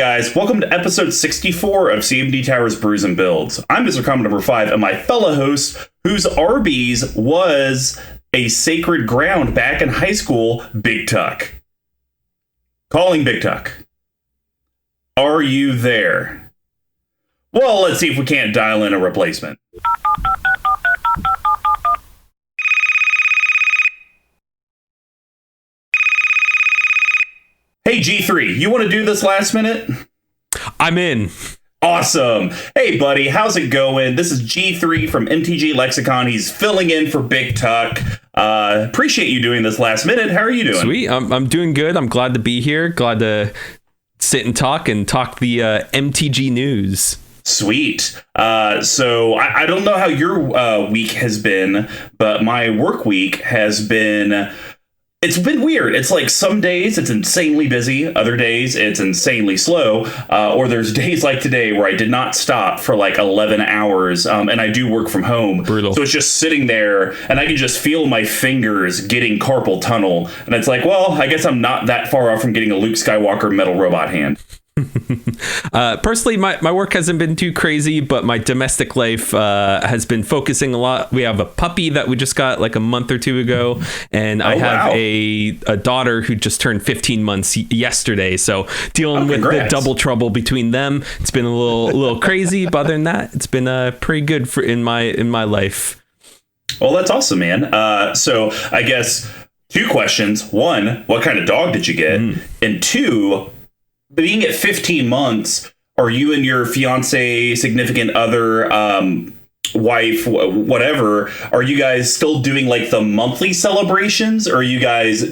guys, welcome to episode 64 of CMD Towers Brews and Builds. I'm Mr. Common number 5, and my fellow host, whose Arby's was a sacred ground back in high school, Big Tuck. Calling Big Tuck. Are you there? Well, let's see if we can't dial in a replacement. Hey, G3, you want to do this last minute? I'm in. Awesome. Hey, buddy, how's it going? This is G3 from MTGLexicon. He's filling in for Big Tuck. Appreciate you doing this last minute. How are you doing? Sweet. I'm doing good. I'm glad to be here. Glad to sit and talk the MTG news. Sweet. So I don't know how your week has been, but my work week has been... It's been weird. It's like some days it's insanely busy. Other days it's insanely slow. Or there's days like today where I did not stop for like 11 hours. And I do work from home. Brutal. So it's just sitting there and I can just feel my fingers getting carpal tunnel. And it's like, well, I guess I'm not that far off from getting a Luke Skywalker metal robot hand. Personally, my work hasn't been too crazy, but my domestic life has been focusing a lot. We have a puppy that we just got like a month or two ago, and I have a daughter who just turned 15 months yesterday. So dealing with the double trouble between them, it's been a little crazy. But other than that, it's been pretty good in my life. Well, that's awesome, man. So I guess 2 questions. 1, what kind of dog did you get? And 2, being at 15 months, are you and your fiance, significant other, wife, whatever, are you guys still doing like the monthly celebrations? Or are you guys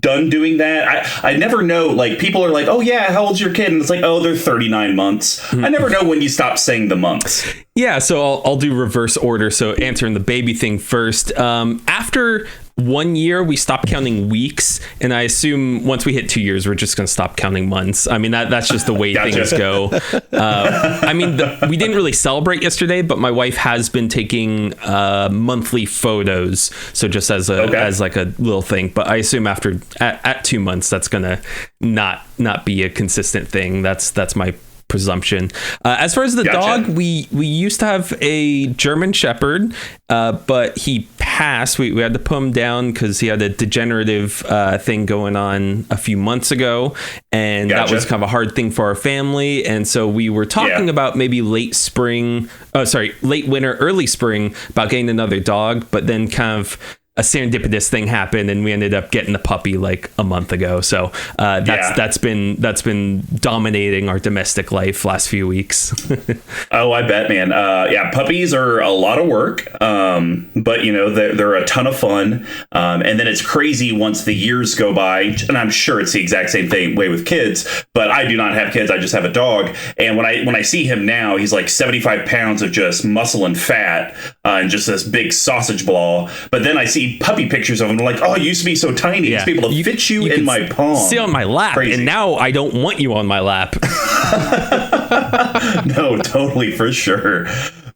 done doing that? I never know. Like, people are like, oh yeah, how old's your kid? And it's like, oh, they're 39 months. I never know when you stop saying the months. Yeah, so I'll do reverse order. So answering the baby thing first. After 1 year, we stopped counting weeks, and I assume once we hit 2 years, we're just going to stop counting months. I mean, that's just the way things go. I mean, we didn't really celebrate yesterday, but my wife has been taking monthly photos, so just as like a little thing. But I assume after at 2 months, that's going to not be a consistent thing. That's my presumption. As far as the dog, we used to have a German Shepherd, but he passed. We had to put him down because he had a degenerative thing going on a few months ago, and that was kind of a hard thing for our family. And so we were talking about maybe late winter, early spring, about getting another dog, but then kind of a serendipitous thing happened, and we ended up getting the puppy like a month ago. So that's been dominating our domestic life last few weeks. Oh, I bet, man. Puppies are a lot of work, but you know they're a ton of fun. And then it's crazy once the years go by, and I'm sure it's the exact same way with kids. But I do not have kids; I just have a dog. And when I see him now, he's like 75 pounds of just muscle and fat, and just this big sausage ball. But then I see puppy pictures of him, like, oh, you used to be so tiny. Yeah. It's able to fit you in my palm. Sit on my lap, crazy. And now I don't want you on my lap. No, totally, for sure.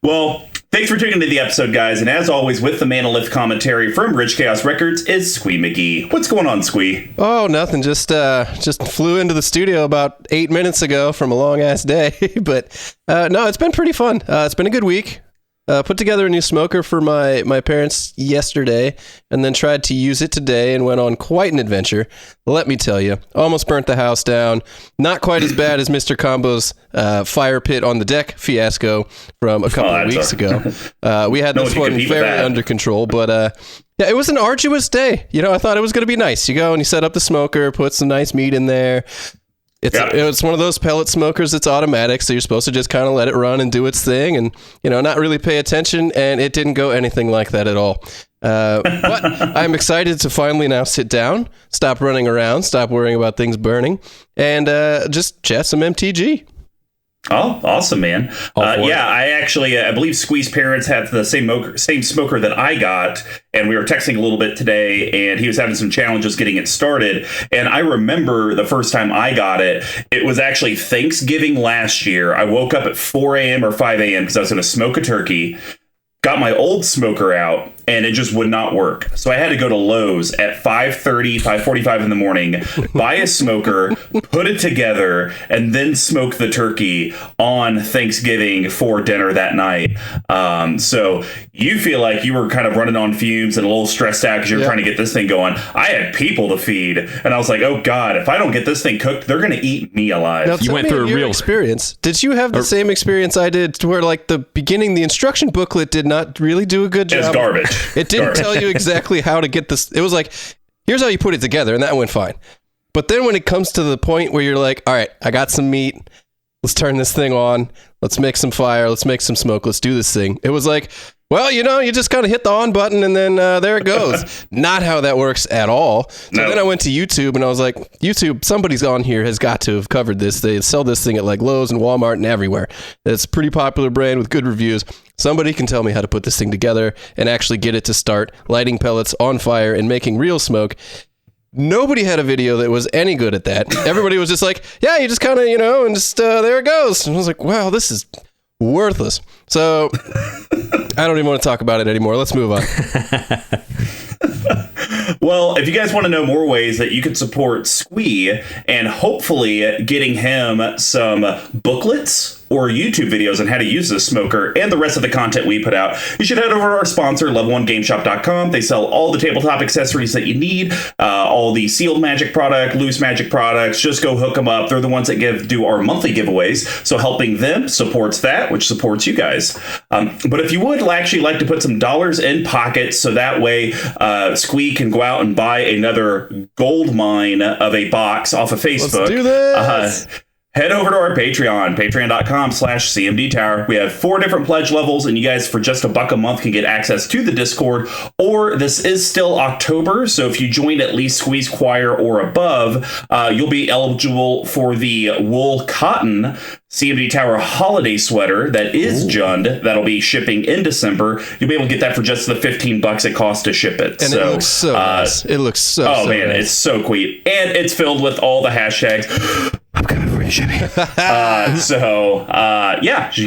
Well, thanks for tuning into the episode, guys. And as always, with the Manolith commentary from Rich Chaos Records is Squee McGee. What's going on, Squee? Oh, nothing. Just flew into the studio about 8 minutes ago from a long-ass day. But no, it's been pretty fun. It's been a good week. Put together a new smoker for my parents yesterday, and then tried to use it today and went on quite an adventure. Let me tell you, almost burnt the house down. Not quite as bad as Mr. Combo's fire pit on the deck fiasco from a couple of weeks ago. We had this one very under control, but yeah, it was an arduous day. You know, I thought it was going to be nice. You go and you set up the smoker, put some nice meat in there. It's one of those pellet smokers that's automatic, so you're supposed to just kind of let it run and do its thing and, you know, not really pay attention, and it didn't go anything like that at all. But I'm excited to finally now sit down, stop running around, stop worrying about things burning, and just chat some MTG. Oh, awesome, man. I believe Squee's parents have the same smoker that I got, and we were texting a little bit today, and he was having some challenges getting it started. And I remember the first time I got it, it was actually Thanksgiving last year. I woke up at 4 a.m. or 5 a.m. because I was going to smoke a turkey. Got my old smoker out, and it just would not work. So I had to go to Lowe's at 5:45 in the morning, buy a smoker, put it together, and then smoke the turkey on Thanksgiving for dinner that night. So you feel like you were kind of running on fumes and a little stressed out because you're trying to get this thing going. I had people to feed, and I was like, oh God, if I don't get this thing cooked, they're going to eat me alive. Now, You went through a real experience. Did you have the same experience I did, to where like the beginning, the instruction booklet did not really do a good job? It's garbage. It didn't tell you exactly how to get this. It was like, here's how you put it together, and that went fine. But then when it comes to the point where you're like, all right, I got some meat. Let's turn this thing on. Let's make some fire. Let's make some smoke. Let's do this thing. It was like, well, you just kind of hit the on button and then there it goes. Not how that works at all. So then I went to YouTube and I was like, YouTube, somebody's on here has got to have covered this. They sell this thing at like Lowe's and Walmart and everywhere. It's a pretty popular brand with good reviews. Somebody can tell me how to put this thing together and actually get it to start lighting pellets on fire and making real smoke. Nobody had a video that was any good at that. Everybody was just like, yeah, you just kind of, and just there it goes. And I was like, wow, this is worthless. So I don't even want to talk about it anymore. Let's move on. Well, if you guys want to know more ways that you can support Squee and hopefully getting him some booklets or YouTube videos on how to use this smoker and the rest of the content we put out, you should head over to our sponsor, level1gameshop.com. They sell all the tabletop accessories that you need, all the sealed magic product, loose magic products. Just go hook them up. They're the ones that do our monthly giveaways. So helping them supports that, which supports you guys. But if you would actually like to put some dollars in pockets so that way Squee can go out and buy another gold mine of a box off of Facebook. Let's do this. Head over to our Patreon, patreon.com/CMD Tower. We have 4 different pledge levels, and you guys, for just $1 a month, can get access to the Discord. Or this is still October, so if you join at least Squeeze Choir or above, you'll be eligible for the wool cotton CMD Tower holiday sweater that is Jund. That'll be shipping in December. You'll be able to get that for just the $15 it costs to ship it. And it looks so nice. It looks so Oh, man, nice. it's so sweet. And it's filled with all the hashtags. I'm coming for you, Jimmy. You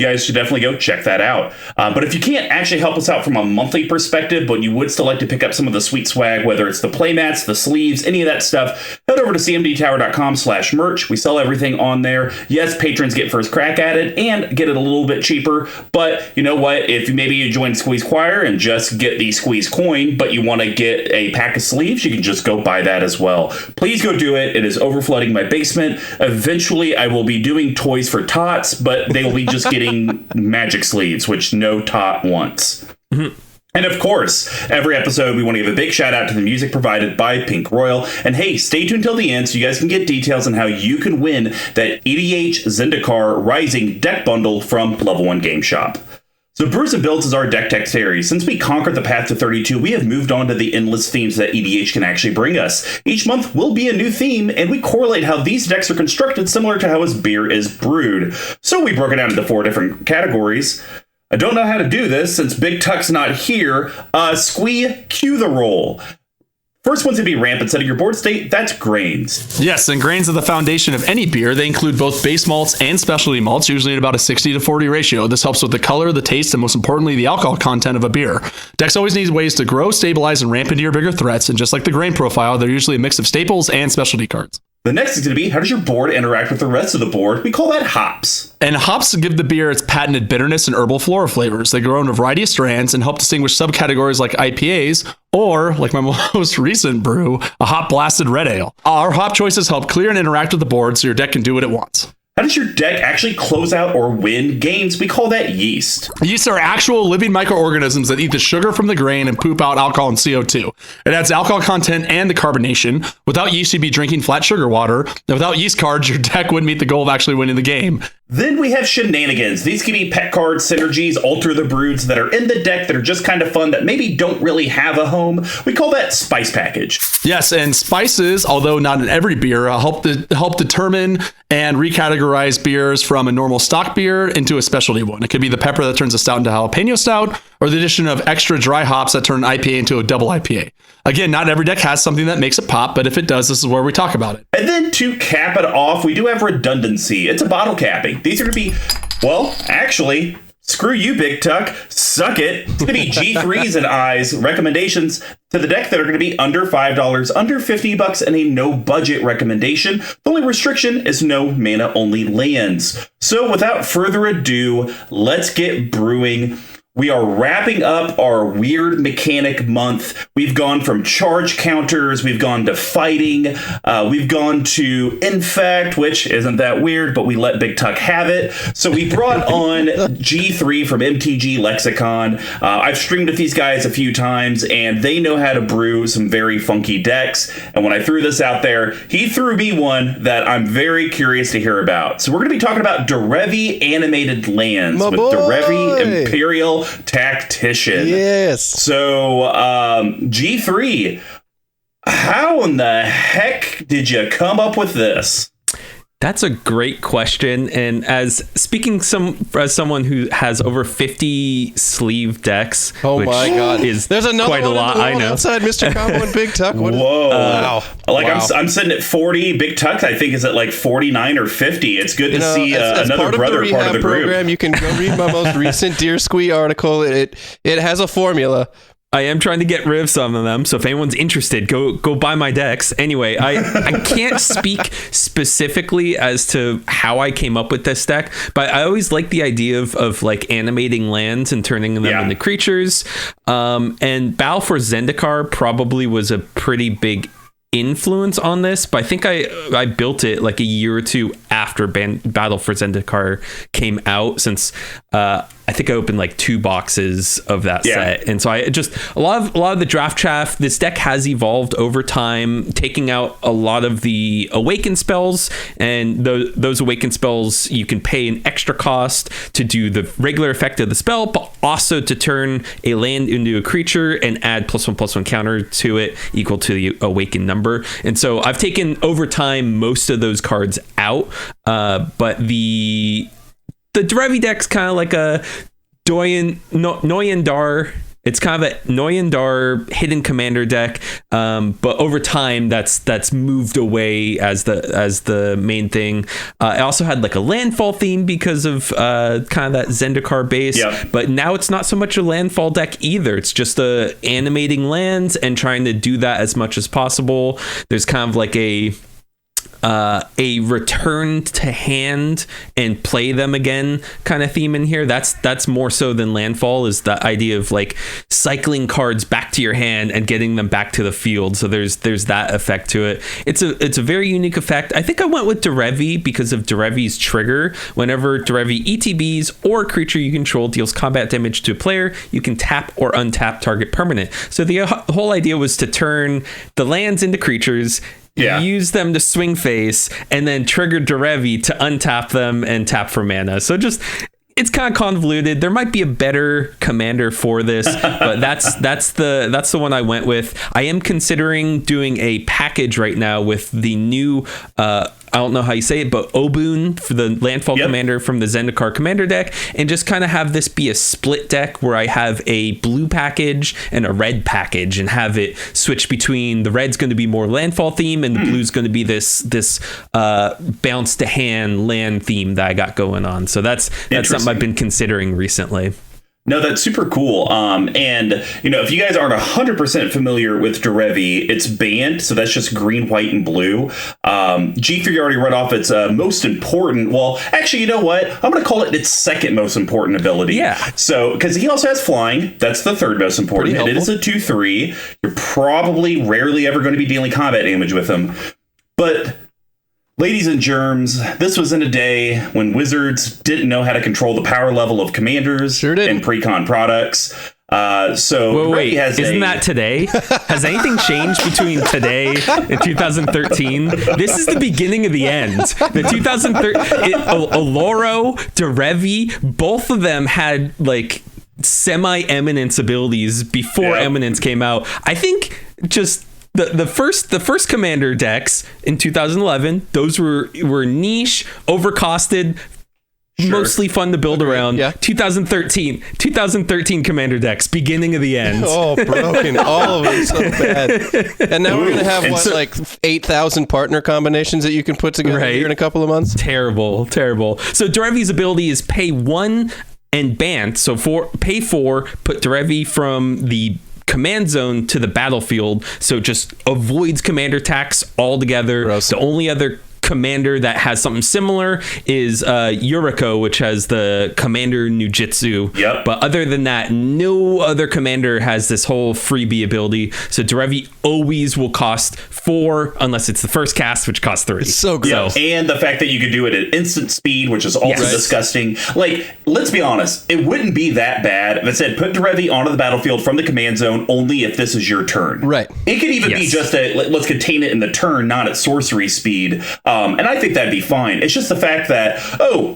guys should definitely go check that out. But if you can't actually help us out from a monthly perspective, but you would still like to pick up some of the sweet swag, whether it's the playmats, the sleeves, any of that stuff, head over to cmdtower.com/merch. We sell everything on there. Yes, patrons get first crack at it and get it a little bit cheaper. But you know what? If maybe you join Squeeze Choir and just get the Squeeze coin, but you want to get a pack of sleeves, you can just go buy that as well. Please go do it. It is overflooding my basement. Eventually, I will be doing toys for tots, but they will be just getting magic sleeves, which no tot wants. Mm-hmm. And of course, every episode, we want to give a big shout out to the music provided by Pink Royal. And hey, stay tuned till the end so you guys can get details on how you can win that EDH Zendikar Rising deck bundle from Level 1 Game Shop. So Brews and Builds is our deck tech series. Since we conquered the path to 32, we have moved on to the endless themes that EDH can actually bring us. Each month will be a new theme, and we correlate how these decks are constructed similar to how his beer is brewed. So we broke it down into 4 different categories. I don't know how to do this since Big Tuck's not here. Squee, cue the roll. First one's going to be rampant. Setting your board state, that's grains. Yes, and grains are the foundation of any beer. They include both base malts and specialty malts, usually at about a 60-40 ratio. This helps with the color, the taste, and most importantly, the alcohol content of a beer. Decks always need ways to grow, stabilize, and ramp into your bigger threats, and just like the grain profile, they're usually a mix of staples and specialty cards. The next is going to be, how does your board interact with the rest of the board? We call that hops. And hops give the beer its patented bitterness and herbal floral flavors. They grow in a variety of strands and help distinguish subcategories like IPAs, or, like my most recent brew, a hop-blasted red ale. Our hop choices help clear and interact with the board so your deck can do what it wants. How does your deck actually close out or win games? We call that yeast. Yeast are actual living microorganisms that eat the sugar from the grain and poop out alcohol and CO2. It adds alcohol content and the carbonation. Without yeast, you'd be drinking flat sugar water. And without yeast cards, your deck wouldn't meet the goal of actually winning the game. Then we have shenanigans. These can be pet cards, synergies, alter the broods that are in the deck that are just kind of fun that maybe don't really have a home. We call that spice package. Yes, and spices, although not in every beer, help determine and recategorize beers from a normal stock beer into a specialty one. It could be the pepper that turns a stout into jalapeno stout, or the addition of extra dry hops that turn an IPA into a double IPA. Again, not every deck has something that makes it pop, but if it does, this is where we talk about it. And then to cap it off, we do have redundancy. It's a bottle capping. These are going to be, well, actually, screw you, Big Tuck. suck it. It's going to be G3's and I's recommendations to the deck that are going to be under $5, under $50, and a no budget recommendation. The only restriction is no mana only lands. So without further ado, let's get brewing. We are wrapping up our weird mechanic month. We've gone from charge counters, we've gone to fighting, we've gone to infect, which isn't that weird, but we let Big Tuck have it. So we brought on G3 from MTGLexicon. I've streamed with these guys a few times, and they know how to brew some very funky decks. And when I threw this out there, he threw me one that I'm very curious to hear about. So we're going to be talking about Derevi animated lands with Derevi Empyrial Tactician. Yes. So, G3, how in the heck did you come up with this? That's a great question. And as someone who has over 50 sleeve decks, oh my God, is there's another quite a lot. I know. Outside Mr. Combo and Big Tuck. Whoa! Wow. Like wow. I'm sitting at 40. Big Tuck, I think, is at like 49 or 50. It's good to see as another brother part of the group. Program, you can go read my most recent Deer Squee article. It has a formula. I am trying to get rid of some of them, so if anyone's interested, go buy my decks. Anyway, I can't speak specifically as to how I came up with this deck, but I always like the idea of like animating lands and turning them into creatures. And Battle for Zendikar probably was a pretty big influence on this, but I think I built it like a year or two after Battle for Zendikar came out, since I think I opened like 2 boxes of that set. And so I just a lot of the draft chaff. This deck has evolved over time, taking out a lot of the awaken spells, and those awaken spells you can pay an extra cost to do the regular effect of the spell, but also to turn a land into a creature and add +1/+1 counter to it equal to the awaken number. And so I've taken over time most of those cards out, but the Derevi deck's kind of like a Noyandar. It's kind of a Noyandar hidden commander deck, but over time that's moved away as the main thing. I also had like a landfall theme because of kind of that Zendikar base, but now it's not so much a landfall deck either. It's just animating lands and trying to do that as much as possible. There's kind of like a return to hand and play them again kind of theme in here. That's more so than landfall, is the idea of like cycling cards back to your hand and getting them back to the field. So there's that effect to it. It's a very unique effect. I think I went with Derevi because of Derevi's trigger. Whenever Derevi ETBs or a creature you control deals combat damage to a player, you can tap or untap target permanent. So the whole idea was to turn the lands into creatures, use them to swing face, and then trigger Derevi to untap them and tap for mana. So just, it's kind of convoluted. There might be a better commander for this, but that's the one I went with. I am considering doing a package right now with the new I don't know how you say it, but Obun for the landfall commander from the Zendikar commander deck, and just kind of have this be a split deck where I have a blue package and a red package, and have it switch between the red's going to be more landfall theme and the blue's going to be this bounce to hand land theme that I got going on. So that's something I've been considering recently. No, that's super cool. And, if you guys aren't 100% familiar with Derevi, it's banned. So that's just green, white, and blue. G3 already read off its most important. Well, actually, you know what? I'm going to call it its second most important ability. Yeah. So, because he also has flying. That's the third most important. And it is a 2/3. You're probably rarely ever going to be dealing combat damage with him. But, ladies and germs, this was in a day when Wizards didn't know how to control the power level of commanders and pre-con products. Wait, isn't that today? Has anything changed between today and 2013? This is the beginning of the end. The 2013 Oloro, Derevi, both of them had like semi-eminence abilities before Eminence came out. I think just the first commander decks in 2011, those were niche, overcosted, mostly fun to build around. 2013 commander decks, beginning of the end. Oh, broken. All of them so bad. And now we're going to have, like 8,000 partner combinations that you can put together here in a couple of months? Terrible. So Derevi's ability is pay 1 and Bant. So pay 4, put Derevi from the command zone to the battlefield, so it just avoids commander attacks altogether. Gross. The only other commander that has something similar is Yuriko, which has the commander Nujitsu. Yep. But other than that, no other commander has this whole freebie ability. So Derevi always will cost 4 unless it's the first cast, which costs 3. It's so gross. And the fact that you could do it at instant speed, which is also Yes. disgusting. Like, let's be honest, it wouldn't be that bad if it said put Derevi onto the battlefield from the command zone only if this is your turn. Right. It could even be Yes. just let's contain it in the turn, not at sorcery speed. And I think that'd be fine. It's just the fact that,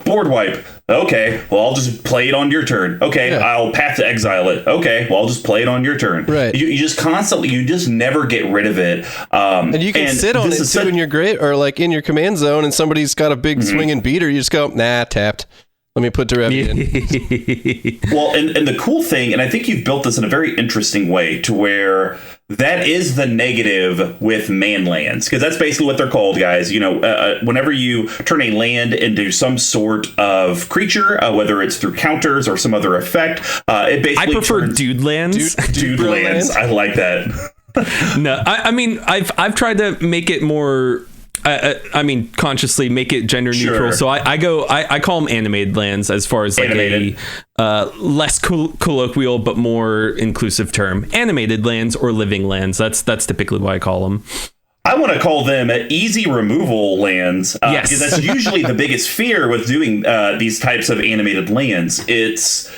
board wipe. Okay, well, I'll just play it on your turn. Okay, Yeah. I'll path to exile it. Okay, well, I'll just play it on your turn. Right. You just constantly, you just never get rid of it. And you can sit on it this is too such- in your grave, or like in your command zone, and somebody's got a big swinging beater. You just go, nah, tapped. Let me put Derevi in. Well, and the cool thing, and I think you've built this in a very interesting way to where that is the negative with man lands, because that's basically what they're called, guys. You know, whenever you turn a land into some sort of creature, whether it's through counters or some other effect, it basically I prefer turns dude lands. dude lands. I like that. No, I mean, I've tried to make it more. I mean, consciously make it gender neutral. Sure. So I call them animated lands as far as like Animated. a less colloquial but more inclusive term. Animated lands or living lands. That's typically what I call them. I want to call them easy removal lands, Yes. because that's usually the biggest fear with doing these types of animated lands. It's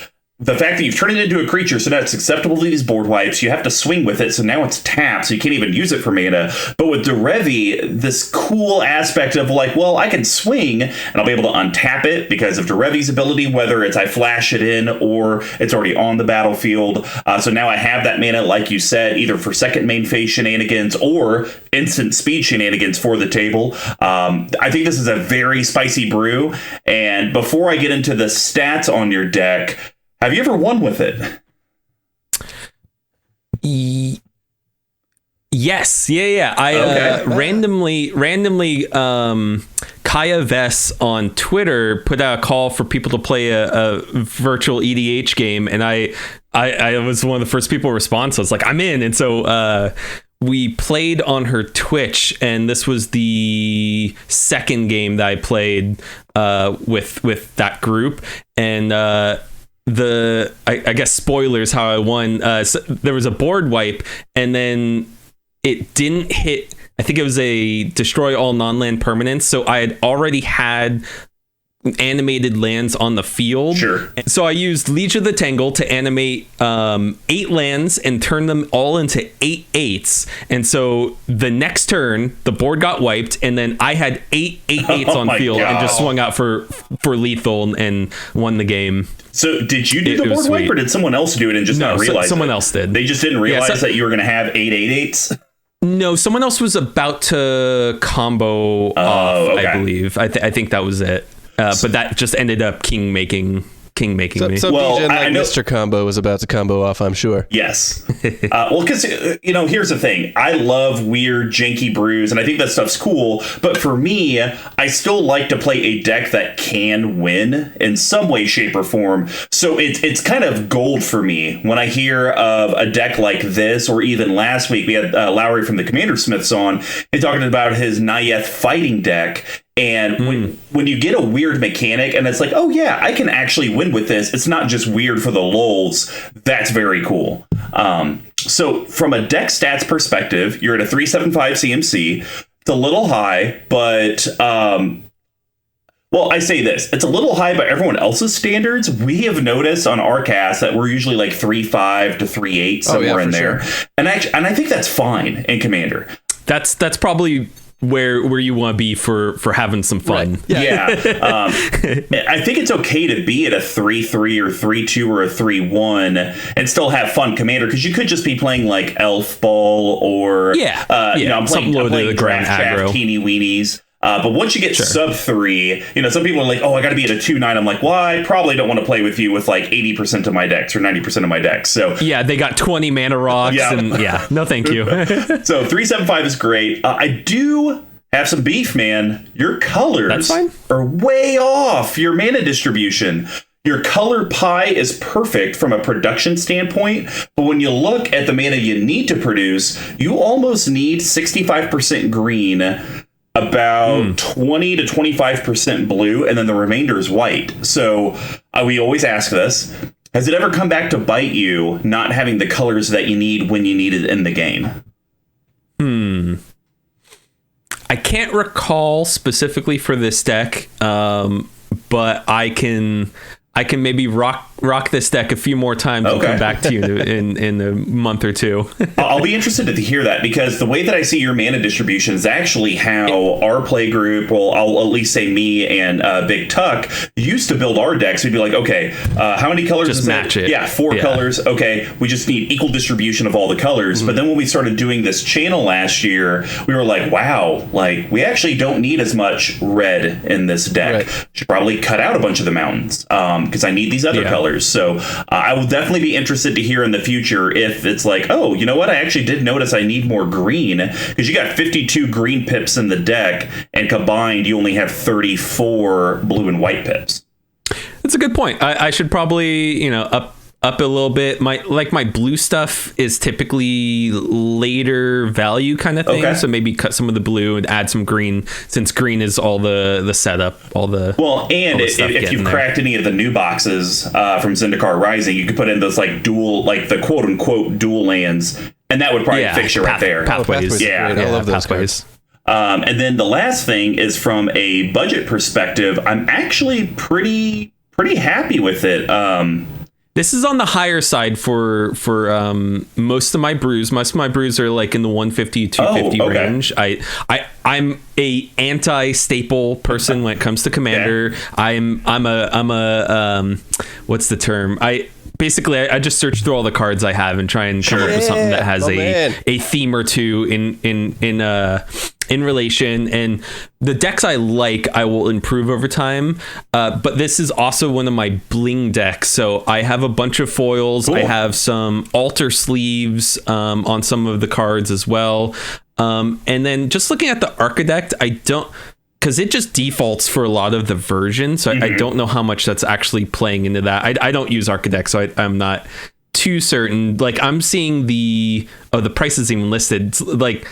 the fact that you've turned it into a creature, so now it's acceptable to these board wipes. You have to swing with it, so now it's tapped, so you can't even use it for mana. But with Derevi, this cool aspect of like, well, I can swing, and I'll be able to untap it because of Derevi's ability, whether it's I flash it in or it's already on the battlefield. So now I have that mana, like you said, either for second main phase shenanigans or instant speed shenanigans for the table. I think this is a very spicy brew. And before I get into the stats on your deck, have you ever won with it? Yes. Yeah. I randomly Kaya Vess on Twitter put out a call for people to play a virtual EDH game, and I was one of the first people to respond. So I was like, I'm in. And so we played on her Twitch, and this was the second game that I played with that group. And I guess spoilers how I won. So there was a board wipe, and then it didn't hit. I think it was a destroy all non-land permanents. So I had already had animated lands on the field. Sure. So I used Liege of the Tangle to animate 8 lands and turn them all into 8/8s. And so the next turn, the board got wiped, and then I had 8/8s Oh on my field and just God. swung out for lethal and won the game. So did you do the It was board wipe, sweet. or did someone else do it and just No, not realize someone it? else did. They just didn't realize so- that you were going to have 8/8s? No, someone else was about to combo off, okay. I believe. I think that was it. But that just ended up king making me. So Well, BJ, I like know- Mr. Combo was about to combo off, I'm sure. Yes. Well, because, here's the thing. I love weird, janky brews, and I think that stuff's cool. But for me, I still like to play a deck that can win in some way, shape, or form. So it's kind of gold for me when I hear of a deck like this, or even last week, we had Lowry from the Commander Smiths on, and talking about his Nayeth fighting deck. And when you get a weird mechanic and it's like, oh yeah, I can actually win with this. It's not just weird for the lulz. That's very cool. So from a deck stats perspective, you're at a 375 CMC. It's a little high, but well, I say this. It's a little high by everyone else's standards. We have noticed on our cast that we're usually like 3.5 to 3.8, somewhere in there. Sure. And I think that's fine in Commander. That's probably where you want to be for having some fun. Right. Yeah. I think it's okay to be at a 3-3 or 3-2 or a 3-1 and still have fun Commander, because you could just be playing like Elf Ball or I'm something playing low to the ground Draft Shaft, aggro. Teeny Weenies. But once you get sub 3, some people are like, oh, I got to be at a 2-9. I'm like, well, I probably don't want to play with you with like 80% of my decks or 90% of my decks. So Yeah, they got 20 mana rocks, Yeah. and no thank you. so 375 is great. I do have some beef, man. Your colors That's fine. are way off your mana distribution. your color pie is perfect from a production standpoint, but when you look at the mana you need to produce, you almost need 65% green, about 20 to 25% blue, and then the remainder is white. So we always ask this. Has it ever come back to bite you not having the colors that you need when you need it in the game? I can't recall specifically for this deck, but I can maybe rock this deck a few more times and come back to you in a month or two. I'll be interested to hear that, because the way that I see your mana distribution is actually how our play group, well, I'll at least say me and Big Tuck, used to build our decks. We'd be like, okay, how many colors? Just match it. Yeah, 4 colors. Okay, we just need equal distribution of all the colors. But then when we started doing this channel last year, we were like, wow, like we actually don't need as much red in this deck. Right. Should probably cut out a bunch of the mountains because I need these other colors. So I will definitely be interested to hear in the future if it's like, oh, you know what? I actually did notice I need more green, because you got 52 green pips in the deck, and combined you only have 34 blue and white pips. That's a good point. I should probably, up a little bit. My blue stuff is typically later value kind of thing. So maybe cut some of the blue and add some green, since green is all the setup, if you've cracked any of the new boxes from Zendikar Rising, you could put in those like dual, like the quote unquote dual lands, and that would probably fix you right there. Pathways. Yeah, I love those pathways. And then the last thing is from a budget perspective, I'm actually pretty happy with it. This is on the higher side for most of my brews. Most of my brews are like in the 150 250 range. I'm a anti-staple person when it comes to Commander. I'm a what's the term? I just search through all the cards I have and try and come up with something that has a theme or two in relation. And the decks I like, I will improve over time. But this is also one of my bling decks. So I have a bunch of foils. Cool. I have some altar sleeves on some of the cards as well. And then just looking at the Architect, because it just defaults for a lot of the versions. So I don't know how much that's actually playing into that. I don't use Architect, so I'm not too certain. Like, I'm seeing the price is even listed. Like,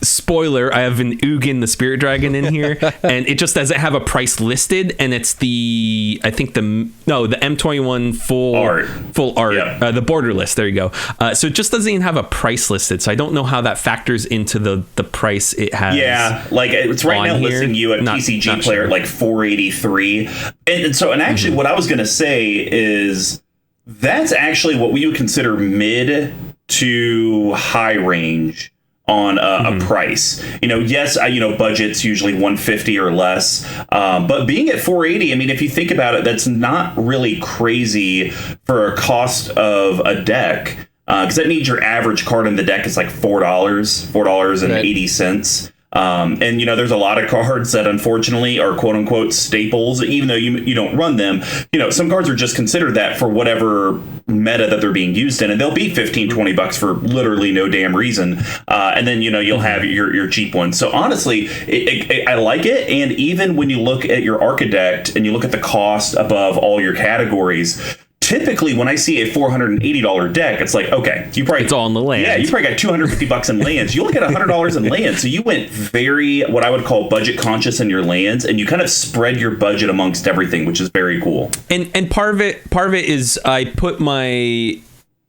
spoiler, I have an Ugin the Spirit Dragon in here, and it just doesn't have a price listed, and it's the M21 full art, the borderless. There you go. So it just doesn't even have a price listed, so I don't know how that factors into the price it has. Yeah, like it's right now listing you at TCG Player at like 483, and actually what I was gonna say is that's actually what we would consider mid to high range on a price. Yes, budget's usually 150 or less, but being at 480, I mean, if you think about it, that's not really crazy for a cost of a deck, because that means your average card in the deck is like $4.80. And there's a lot of cards that unfortunately are quote unquote staples, even though you don't run them. Some cards are just considered that for whatever meta that they're being used in, and they'll be $15-$20 for literally no damn reason. And then you'll have your cheap ones. So honestly, I like it. And even when you look at your Architect and you look at the cost above all your categories, typically when I see a $480 deck, it's like, okay, it's all in the land. Yeah, you probably got $250 in lands. You only get $100 in lands. So you went very, what I would call budget conscious in your lands, and you kind of spread your budget amongst everything, which is very cool. And part of it is I put my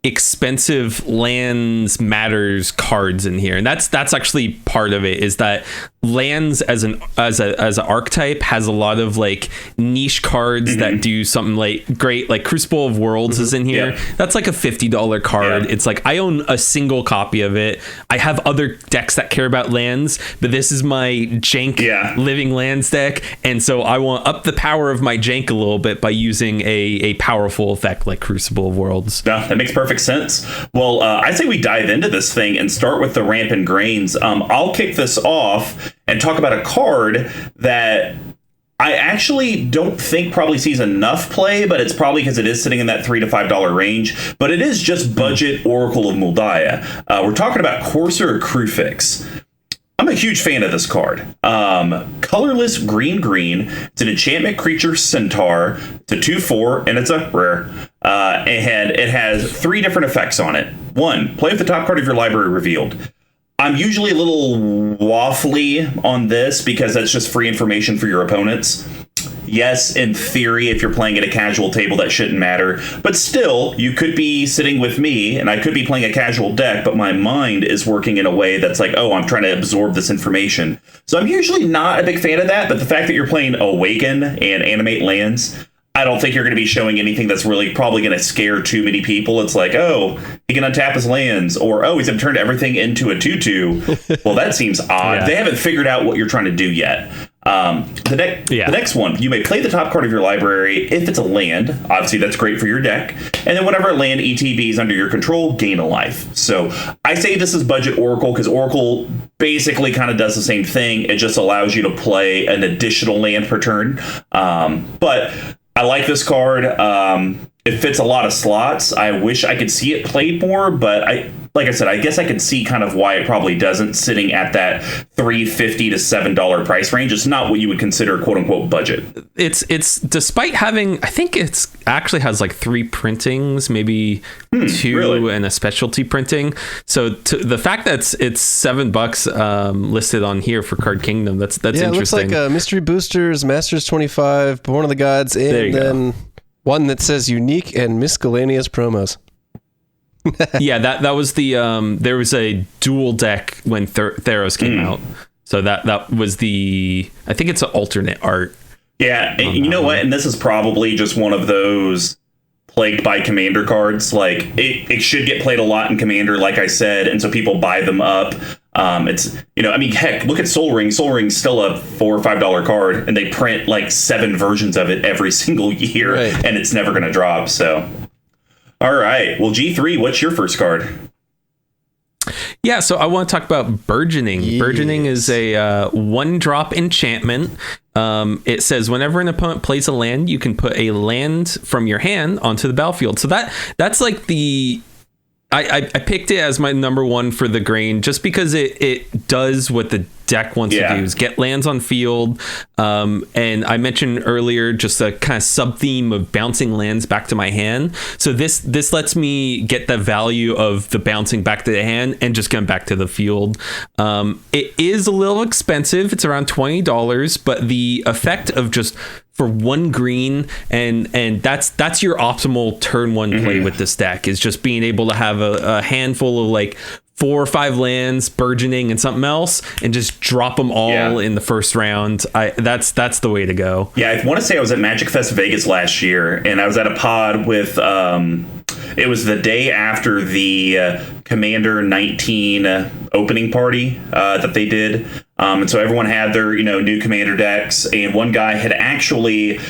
expensive lands matters cards in here, and that's actually part of it, is that lands as an archetype has a lot of like niche cards that do something like great, like Crucible of Worlds is in here. That's like a $50 card. It's like I own a single copy of it. I have other decks that care about lands, but this is my jank living lands deck, and so I want up the power of my jank a little bit by using a powerful effect like Crucible of Worlds. No, that makes perfect sense. Well, I say we dive into this thing and start with the Rampant Grains. I'll kick this off and talk about a card that I actually don't think probably sees enough play, but it's probably because it is sitting in that $3 to $5 range. But it is just budget Oracle of Muldiah. We're talking about Courser Crucifix. I'm a huge fan of this card. Colorless green. It's an enchantment creature centaur. It's a 2/4, and it's a rare. And it has 3 different effects on it. 1, play with the top card of your library revealed. I'm usually a little waffly on this because that's just free information for your opponents. Yes, in theory, if you're playing at a casual table, that shouldn't matter. But still, you could be sitting with me, and I could be playing a casual deck, but my mind is working in a way that's like, oh, I'm trying to absorb this information. So I'm usually not a big fan of that, but the fact that you're playing Awaken and Animate Lands, I don't think you're going to be showing anything that's really probably going to scare too many people. It's like, oh, he can untap his lands, or, oh, he's going to turn everything into a 2/2. Well, that seems odd. Yeah. They haven't figured out what you're trying to do yet. The next one, you may play the top card of your library if it's a land. Obviously, that's great for your deck. And then whenever a land ETB is under your control, gain a life. So I say this is budget Oracle because Oracle basically kind of does the same thing. It just allows you to play an additional land per turn. But I like this card. It fits a lot of slots. I wish I could see it played more, but like I said, I guess I can see kind of why it probably doesn't, sitting at that $3.50 to $7 price range. It's not what you would consider quote unquote budget. It's despite having, I think it's actually has like 3 printings, maybe 2 really? and a specialty printing. So the fact that it's $7 listed on here for Card Kingdom, that's Yeah, it looks interesting. like Mystery Boosters, Masters 25, Born of the Gods, and then one that says unique and miscellaneous promos. Yeah, that was the there was a dual deck when Theros came out. So that was I think it's an alternate art. Yeah, and you know what? And this is probably just one of those plagued by Commander cards. Like, it should get played a lot in Commander, like I said, and so people buy them up. It's, I mean, heck, look at Sol Ring. Sol Ring's still a $4 or $5 card, and they print like 7 versions of it every single year, right, and it's never going to drop. So, all right. Well, G3, what's your first card? Yeah, so I want to talk about Burgeoning. Yes. Burgeoning is a 1-drop enchantment. It says whenever an opponent plays a land, you can put a land from your hand onto the battlefield. So that's like the... I picked it as my number 1 for the grain just because it does what the deck wants to do, is get lands on field. And I mentioned earlier just a kind of sub-theme of bouncing lands back to my hand. So this lets me get the value of the bouncing back to the hand and just getting back to the field. It is a little expensive. It's around $20, but the effect of just for 1 green and that's your optimal turn 1 play with this deck, is just being able to have a handful of like 4 or 5 lands, burgeoning, and something else, and just drop them all in the first round. That's the way to go. Yeah, I want to say I was at Magic Fest Vegas last year, and I was at a pod with it was the day after the Commander 19 opening party that they did. And so everyone had their, new Commander decks, and one guy had actually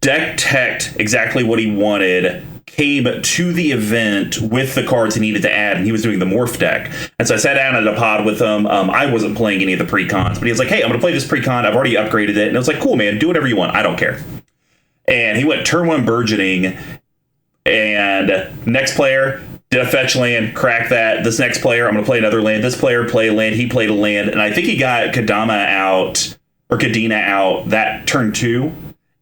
deck teched exactly what he wanted, came to the event with the cards he needed to add, and he was doing the morph deck. And so I sat down at a pod with him. I wasn't playing any of the pre-cons, but he was like, hey, I'm going to play this pre-con. I've already upgraded it. And I was like, cool, man, do whatever you want. I don't care. And he went turn 1 Burgeoning, and next player did a fetch land, crack that. This next player, I'm going to play another land. This player played a land. He played a land. And I think he got Kadena out that turn 2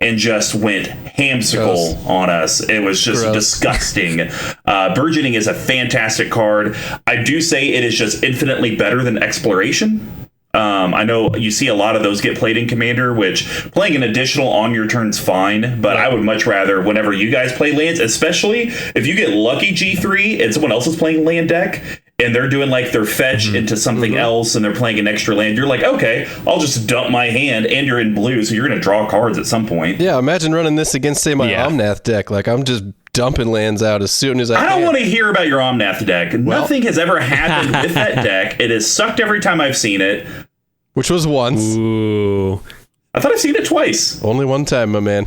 and just went hamsicle on us. It was just disgusting. Burgeoning is a fantastic card. I do say it is just infinitely better than Exploration. I know you see a lot of those get played in Commander, which playing an additional on your turn's fine, but I would much rather, whenever you guys play lands, especially if you get lucky G3 and someone else is playing land deck and they're doing like their fetch into something else and they're playing an extra land, you're like, okay, I'll just dump my hand, and you're in blue, so you're going to draw cards at some point. Yeah, imagine running this against, say, my Omnath deck. Like, I'm just dumping lands out as soon as I can. I don't want to hear about your Omnath deck. Nothing has ever happened with that deck. It has sucked every time I've seen it. Which was once. Ooh. I thought I've seen it twice. Only one time, my man.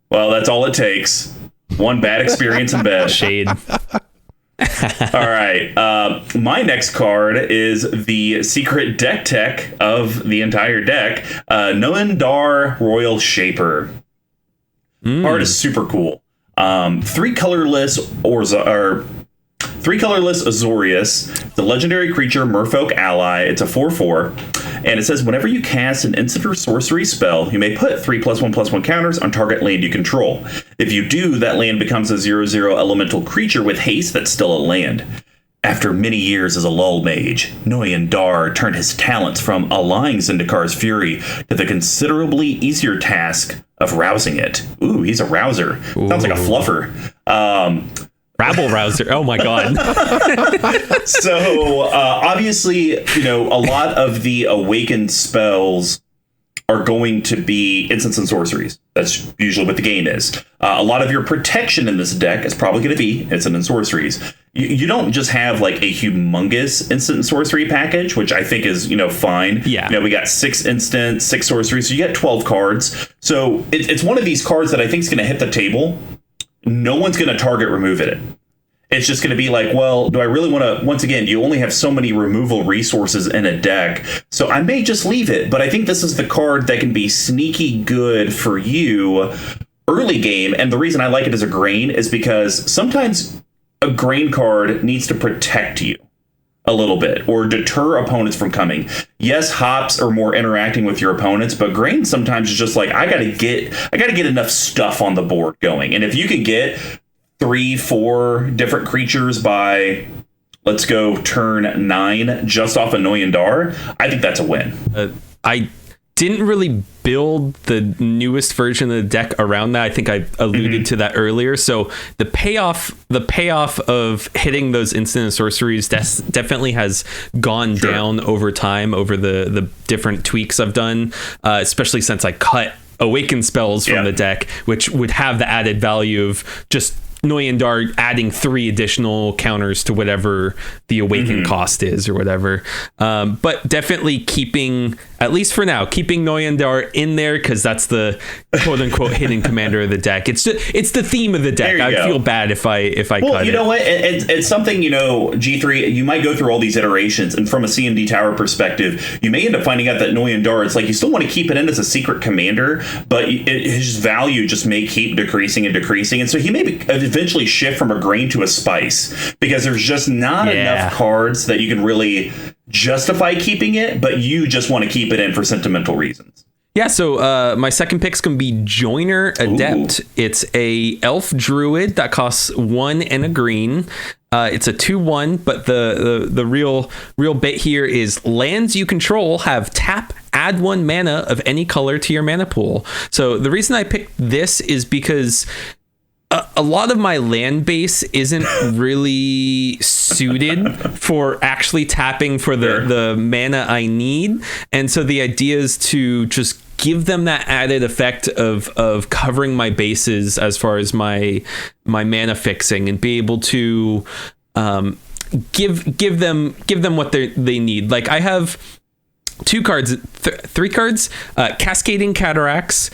Well, that's all it takes. One bad experience in bed. Shade. All right. My next card is the secret deck tech of the entire deck. Noendar Royal Shaper. Card is super cool. 3 colorless 3 colorless Azorius, the legendary creature Merfolk ally. It's a 4/4, and it says whenever you cast an instant or sorcery spell, you may put 3+1/+1 counters on target land you control. If you do, that land becomes a 0/0 elemental creature with haste that's still a land. After many years as a lull mage, Noyan Dar turned his talents from allying Zendikar's fury to the considerably easier task of rousing it. Ooh, he's a rouser. Sounds like a fluffer. Rabble rouser. Oh my god. So obviously, a lot of the awakened spells are going to be instants and sorceries. That's usually what the game is. A lot of your protection in this deck is probably going to be instant and sorceries. You don't just have like a humongous instant and sorcery package, which I think is, fine. Yeah. We got 6 instant, 6 sorceries, so you get 12 cards. So it's one of these cards that I think is going to hit the table. No one's going to target remove it. It's just going to be like, well, do I really want to, once again, you only have so many removal resources in a deck, so I may just leave it. But I think this is the card that can be sneaky good for you early game. And the reason I like it as a grain is because sometimes a grain card needs to protect you a little bit or deter opponents from coming. Yes, hops are more interacting with your opponents, but grain sometimes is just like, I gotta get enough stuff on the board going. And if you can get 3-4 different creatures by, let's go, turn 9 just off Noyan Dar, I think that's a win. I didn't really build the newest version of the deck around that. I think I alluded to that earlier. So the payoff of hitting those instant and sorceries definitely has gone down over time, over the different tweaks I've done, especially since I cut awaken spells from the deck, which would have the added value of just Noyan Dar adding 3 additional counters to whatever the awaken cost is or whatever. But definitely keeping, at least for now, keeping Noyan Dar in there, because that's the quote unquote hidden commander of the deck. It's the theme of the deck. I feel bad if I cut it. Well, you know what? It's something, G3, you might go through all these iterations, and from a CMD Tower perspective, you may end up finding out that Noyan Dar, it's like you still want to keep it in as a secret commander, but his value just may keep decreasing and decreasing. And so he may eventually shift from a grain to a spice, because there's just not enough cards that you can really justify keeping it, but you just want to keep it in for sentimental reasons. Yeah, so my second pick's going to be Joiner Adept. Ooh. It's a elf druid that costs 1 and a green. It's a 2/1, but the real bit here is lands you control have tap, add 1 mana of any color to your mana pool. So the reason I picked this is because a lot of my land base isn't really suited for actually tapping for the mana I need. And so the idea is to just give them that added effect of covering my bases as far as my mana fixing, and be able to give them what they need. Like I have 3 cards, Cascading Cataracts,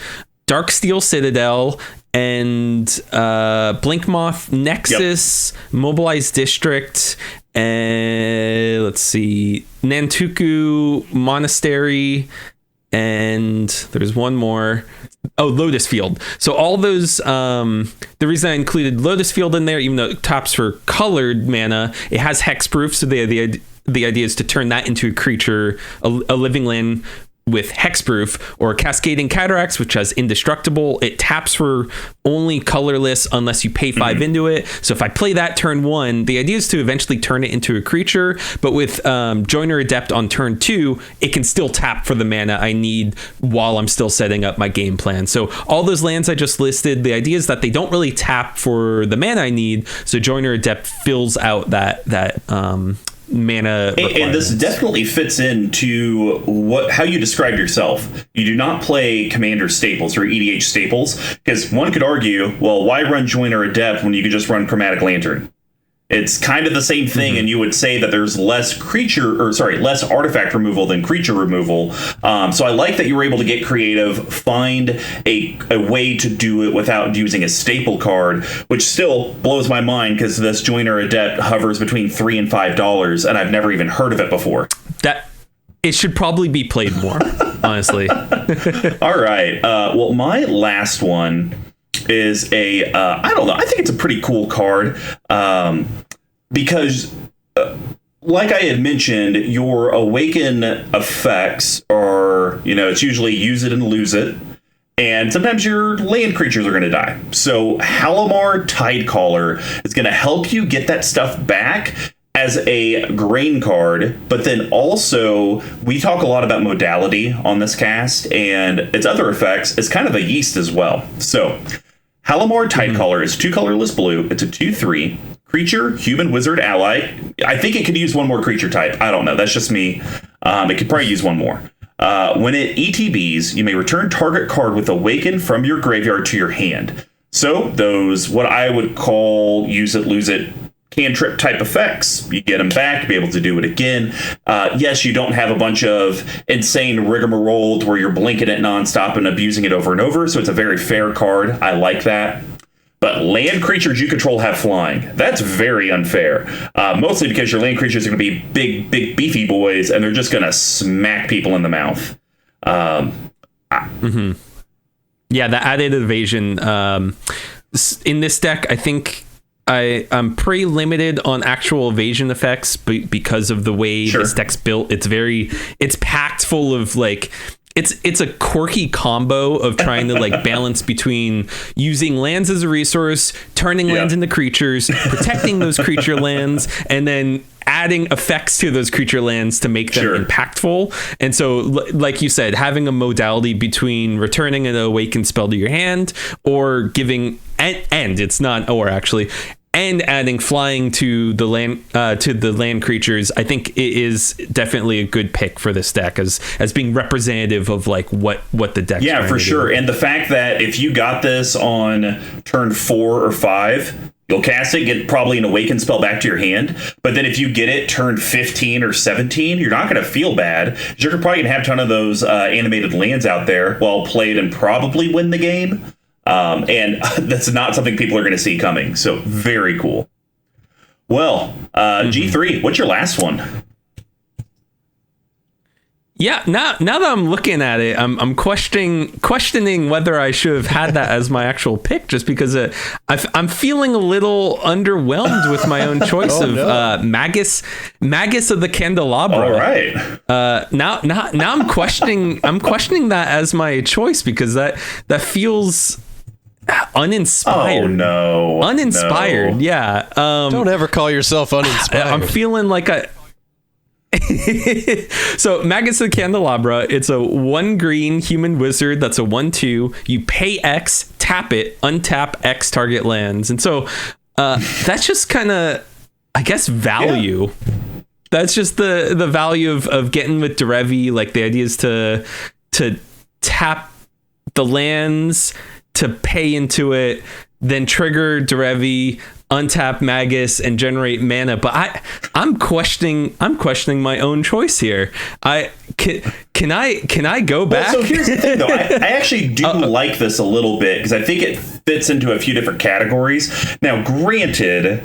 Darksteel Citadel, and Blinkmoth Nexus, Mobilized District, and let's see, Nantuku Monastery, and there's one more. Oh, Lotus Field. So all those, the reason I included Lotus Field in there, even though it taps for colored mana, it has hexproof. So the idea is to turn that into a creature, a living land with hexproof, or Cascading Cataracts, which has indestructible. It taps for only colorless unless you pay 5 into it. So if I play that turn 1, the idea is to eventually turn it into a creature, but with Joiner Adept on turn 2, it can still tap for the mana I need while I'm still setting up my game plan. So all those lands I just listed, the idea is that they don't really tap for the mana I need, so Joiner Adept fills out that mana, and this definitely fits into how you describe yourself. You do not play commander staples or EDH staples, because one could argue, well, why run Joiner Adept when you could just run Chromatic Lantern? It's kind of the same thing, and you would say that there's less artifact removal than creature removal. So I like that you were able to get creative, find a way to do it without using a staple card, which still blows my mind because this Joiner Adept hovers between $3 and $5, and I've never even heard of it before. That it should probably be played more, honestly. All right. Well, my last one is I don't know. I think it's a pretty cool card. because like I had mentioned, your awaken effects are, it's usually use it and lose it. And sometimes your land creatures are going to die. So Halimar Tidecaller is going to help you get that stuff back as a grain card. But then also, we talk a lot about modality on this cast, and its other effects is kind of a yeast as well. So Halimar Tidecaller is 2 colorless blue. It's a 2/3. Creature, human, wizard, ally. I think it could use one more creature type. I don't know. That's just me. It could probably use one more. When it ETBs, you may return target card with Awaken from your graveyard to your hand. So those, what I would call use it, lose it, cantrip type effects, you get them back, be able to do it again. Yes, you don't have a bunch of insane rigmarole where you're blinking it nonstop and abusing it over and over. So it's a very fair card. I like that. But land creatures you control have flying. That's very unfair. Mostly because your land creatures are going to be big, beefy boys, and they're just going to smack people in the mouth. Yeah, the added evasion. In this deck, I think I'm pretty limited on actual evasion effects because of the way this deck's built. It's packed full of like... It's a quirky combo of trying to like balance between using lands as a resource, turning lands into creatures, protecting those creature lands, and then adding effects to those creature lands to make them impactful. And so, like you said, having a modality between returning an awakened spell to your hand or giving and it's not or actually. And adding flying to the land creatures, I think it is definitely a good pick for this deck as being representative of like what the deck. Yeah, for sure. And the fact that if you got this on turn 4 or 5, you'll cast it, get probably an awakened spell back to your hand. But then if you get it turn 15 or 17, you're not going to feel bad. You're probably going to have a ton of those animated lands out there, well played, and probably win the game. And that's not something people are going to see coming. So very cool. Well, G3, what's your last one? Yeah, now that I'm looking at it, I'm questioning whether I should have had that as my actual pick, just because I'm feeling a little underwhelmed with my own choice Magus of the Candelabra. All right. Now I'm questioning that as my choice because that feels uninspired. Oh no. Uninspired. No. Yeah. Don't ever call yourself uninspired. I'm feeling like so Magus of the Candelabra, it's a 1 green human wizard that's a 1/2. You pay X, tap it, untap X target lands. And so that's just kind of, I guess, value. Yeah. That's just the value of getting with Derevi. Like the idea is to tap the lands, to pay into it, then trigger Derevi, untap Magus, and generate mana. But I'm questioning my own choice here. Can I go back? Well, so here's the thing, though. I actually do like this a little bit because I think it fits into a few different categories. Now, granted,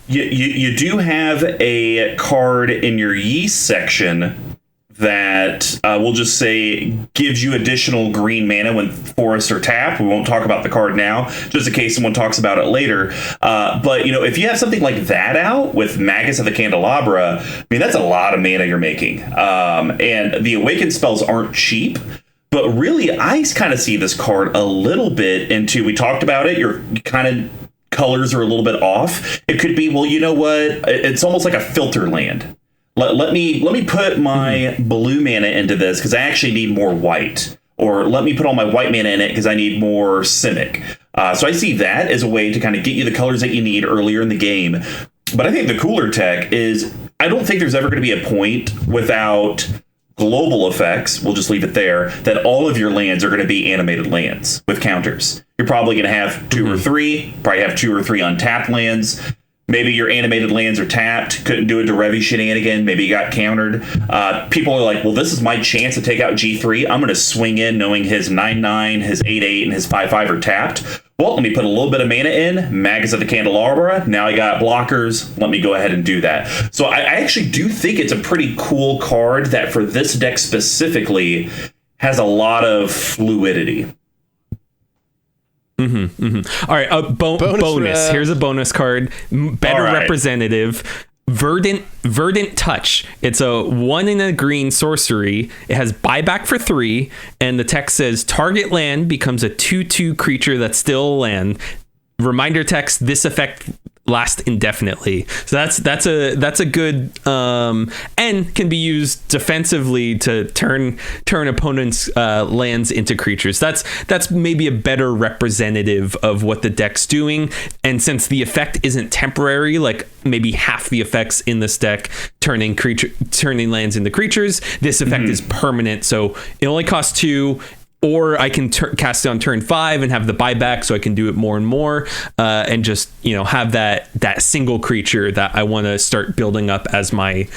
you do have a card in your yeast section that we'll just say gives you additional green mana when forests are tapped. We won't talk about the card now, just in case someone talks about it later. But, if you have something like that out with Magus of the Candelabra, I mean, that's a lot of mana you're making. And the awakened spells aren't cheap. But really, I kind of see this card a little bit into, we talked about it, your kind of colors are a little bit off. It could be, well, you know what? It's almost like a filter land. Let me put my blue mana into this because I actually need more white. Or let me put all my white mana in it because I need more Simic. So I see that as a way to kind of get you the colors that you need earlier in the game. But I think the cooler tech is, I don't think there's ever going to be a point without global effects, we'll just leave it there, that all of your lands are going to be animated lands with counters. You're probably going to have 2 or 3, probably have 2 or 3 untapped lands. Maybe your animated lands are tapped, couldn't do a Derevi shenanigan, maybe you got countered. People are like, well, this is my chance to take out G3. I'm going to swing in knowing his 9/9, his 8/8, and his 5/5 are tapped. Well, let me put a little bit of mana in, Magus of the Candelabra. Now I got blockers. Let me go ahead and do that. So I actually do think it's a pretty cool card that for this deck specifically has a lot of fluidity. All right, bonus. Here's a bonus card. Better representative. Verdant Touch. It's a 1 in a green sorcery. It has buyback for 3, and the text says target land becomes a 2/2 creature that's still a land. Reminder text: this effect lasts indefinitely. So that's a good and can be used defensively to turn opponents' lands into creatures. That's maybe a better representative of what the deck's doing. And since the effect isn't temporary, like maybe half the effects in this deck turning lands into creatures, this effect is permanent. So it only costs 2. Or I can cast it on turn 5 and have the buyback, so I can do it more and more, and just have that single creature that I want to start building up as my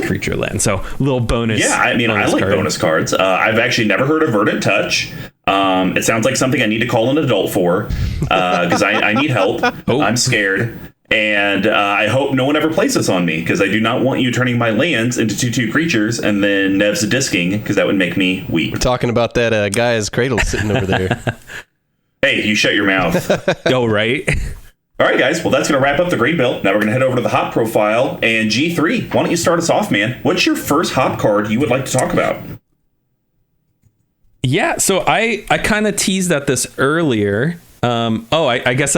creature land. So little bonus. Yeah, I mean, I like bonus cards. I've actually never heard of Verdant Touch. It sounds like something I need to call an adult for, because I need help. I'm scared. And I hope no one ever plays this on me, because I do not want you turning my lands into 2/2 creatures and then Nev's disking, because that would make me weep. We're talking about that guy's cradle sitting over there. Hey, you shut your mouth. Oh, right. All right, guys. Well, that's going to wrap up the green belt. Now we're going to head over to the hop profile. And G3, why don't you start us off, man? What's your first hop card you would like to talk about? Yeah, so I kind of teased at this earlier. I guess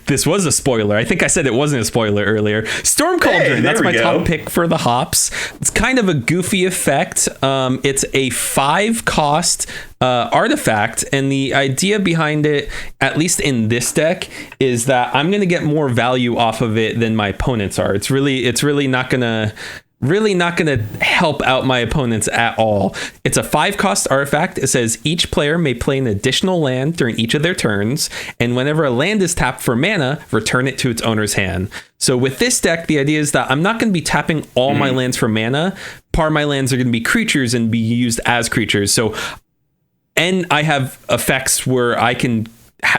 this was a spoiler. I think I said it wasn't a spoiler earlier. Storm Cauldron, that's my top pick for the hops. It's kind of a goofy effect. It's a 5-cost artifact, and the idea behind it, at least in this deck, is that I'm going to get more value off of it than my opponents are. It's really not going to help out my opponents at all. It's a 5-cost artifact. It says each player may play an additional land during each of their turns, and whenever a land is tapped for mana, return it to its owner's hand. So with this deck, the idea is that I'm not going to be tapping all my lands for mana. Part of my lands are going to be creatures and be used as creatures. So, and I have effects where I can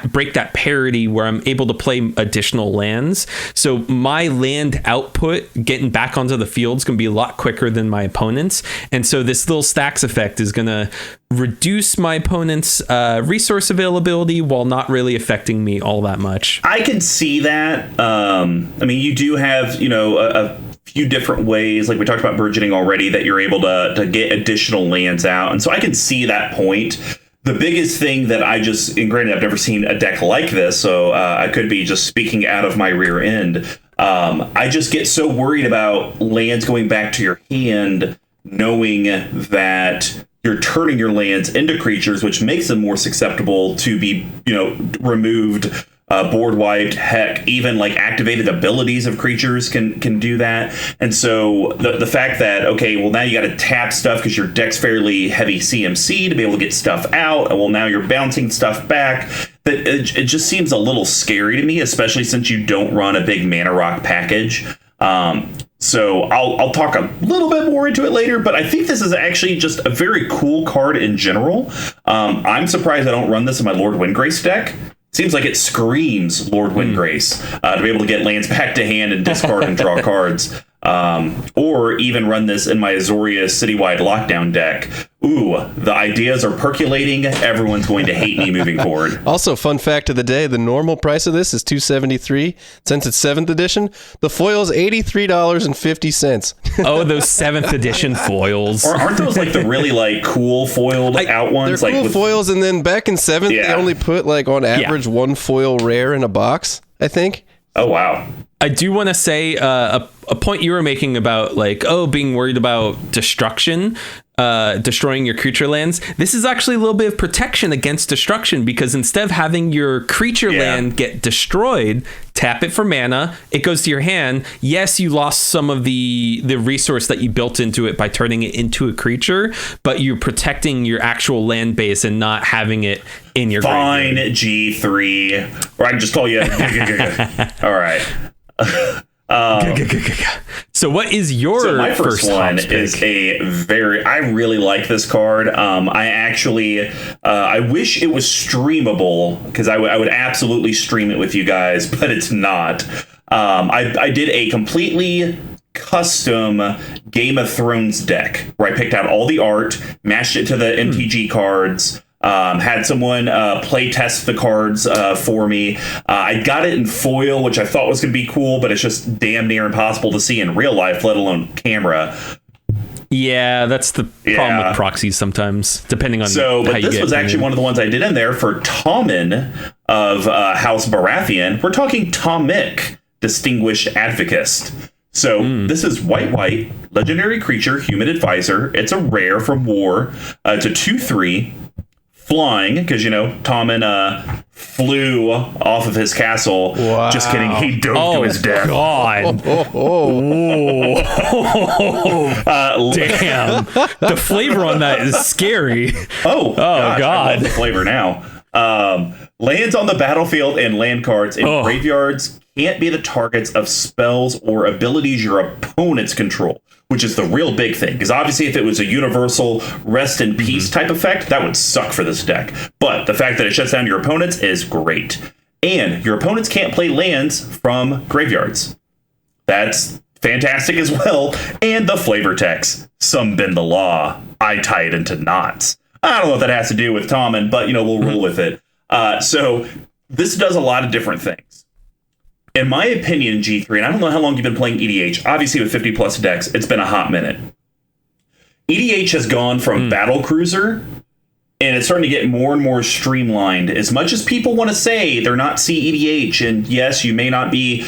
break that parity where I'm able to play additional lands. So my land output getting back onto the field is going to be a lot quicker than my opponents. And so this little stacks effect is going to reduce my opponent's resource availability while not really affecting me all that much. I can see that. I mean, you do have, a few different ways, like we talked about burgeoning already, that you're able to get additional lands out. And so I can see that point. The biggest thing that and granted, I've never seen a deck like this, so I could be just speaking out of my rear end. I just get so worried about lands going back to your hand, knowing that you're turning your lands into creatures, which makes them more susceptible to be, removed, board wiped. Heck, even like activated abilities of creatures can do that. And so the fact that, okay, well, now you got to tap stuff because your deck's fairly heavy CMC to be able to get stuff out. And well, now you're bouncing stuff back. That it just seems a little scary to me, especially since you don't run a big mana rock package. So I'll talk a little bit more into it later, but I think this is actually just a very cool card in general. I'm surprised I don't run this in my Lord Windgrace deck. Seems like it screams Lord Windgrace to be able to get lands back to hand and discard and draw cards. Or even run this in my Azoria Citywide Lockdown deck. Ooh, the ideas are percolating. Everyone's going to hate me moving forward. Also, fun fact of the day, the normal price of this is $273. Since it's 7th edition, the foil's $83.50. Oh, those 7th edition foils. Or aren't those like the really cool foiled out ones? They're cool foils, and then back in 7th, they only put on average one foil rare in a box, I think. Oh, wow. I do want to say a point you were making about being worried about destruction, destroying your creature lands. This is actually a little bit of protection against destruction, because instead of having your creature land get destroyed, tap it for mana, it goes to your hand. Yes, you lost some of the resource that you built into it by turning it into a creature, but you're protecting your actual land base and not having it in your Fine, graveyard. G3. Or I can just call you. All right. So what is your my first one is I really like this card. I actually I wish it was streamable, because I would absolutely stream it with you guys, but it's not. I did a completely custom Game of Thrones deck where I picked out all the art, matched it to the MTG cards, Had someone play test the cards for me. I got it in foil, which I thought was going to be cool, but it's just damn near impossible to see in real life, let alone camera. Yeah, that's the problem with proxies sometimes, depending on how you get. But this was actually one of the ones I did in there for Tommen of House Baratheon. We're talking Tomic, Distinguished Advocist. So this is white, legendary creature, human advisor. It's a rare from War. It's a 2/3. Flying, because, Tommen flew off of his castle. Wow. Just kidding. He dove to his death. God. Damn. The flavor on that is scary. Oh gosh, God. I love the flavor now. Lands on the battlefield and land cards in graveyards can't be the targets of spells or abilities your opponents control, which is the real big thing. Because obviously if it was a universal rest in peace type effect, that would suck for this deck. But the fact that it shuts down your opponents is great. And your opponents can't play lands from graveyards. That's fantastic as well. And the flavor text, some bend the law, I tie it into knots. I don't know what that has to do with Tommen, but we'll roll with it. So this does a lot of different things. In my opinion, G3, and I don't know how long you've been playing EDH, obviously with 50 plus decks, it's been a hot minute. EDH has gone from battle cruiser, and it's starting to get more and more streamlined. As much as people want to say they're not CEDH, and yes, you may not be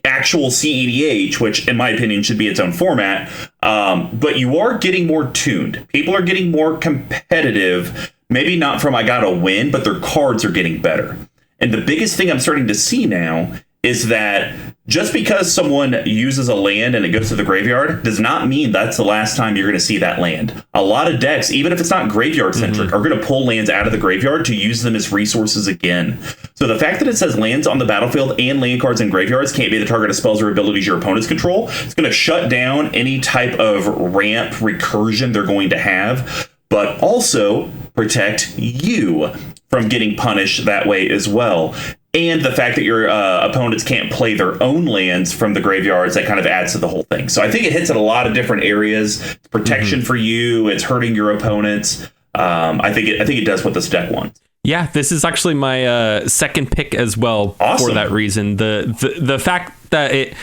actual CEDH, which in my opinion should be its own format, but you are getting more tuned. People are getting more competitive, maybe not from I gotta win, but their cards are getting better. And the biggest thing I'm starting to see now is that just because someone uses a land and it goes to the graveyard does not mean that's the last time you're going to see that land. A lot of decks, even if it's not graveyard centric, are going to pull lands out of the graveyard to use them as resources again. So the fact that it says lands on the battlefield and land cards in graveyards can't be the target of spells or abilities your opponents control, it's going to shut down any type of ramp recursion they're going to have, but also protect you from getting punished that way as well. And the fact that your opponents can't play their own lands from the graveyards, that kind of adds to the whole thing. So I think it hits at a lot of different areas. It's protection for you. It's hurting your opponents. I think it does what this deck wants. Yeah, this is actually my second pick as well for that reason. The fact that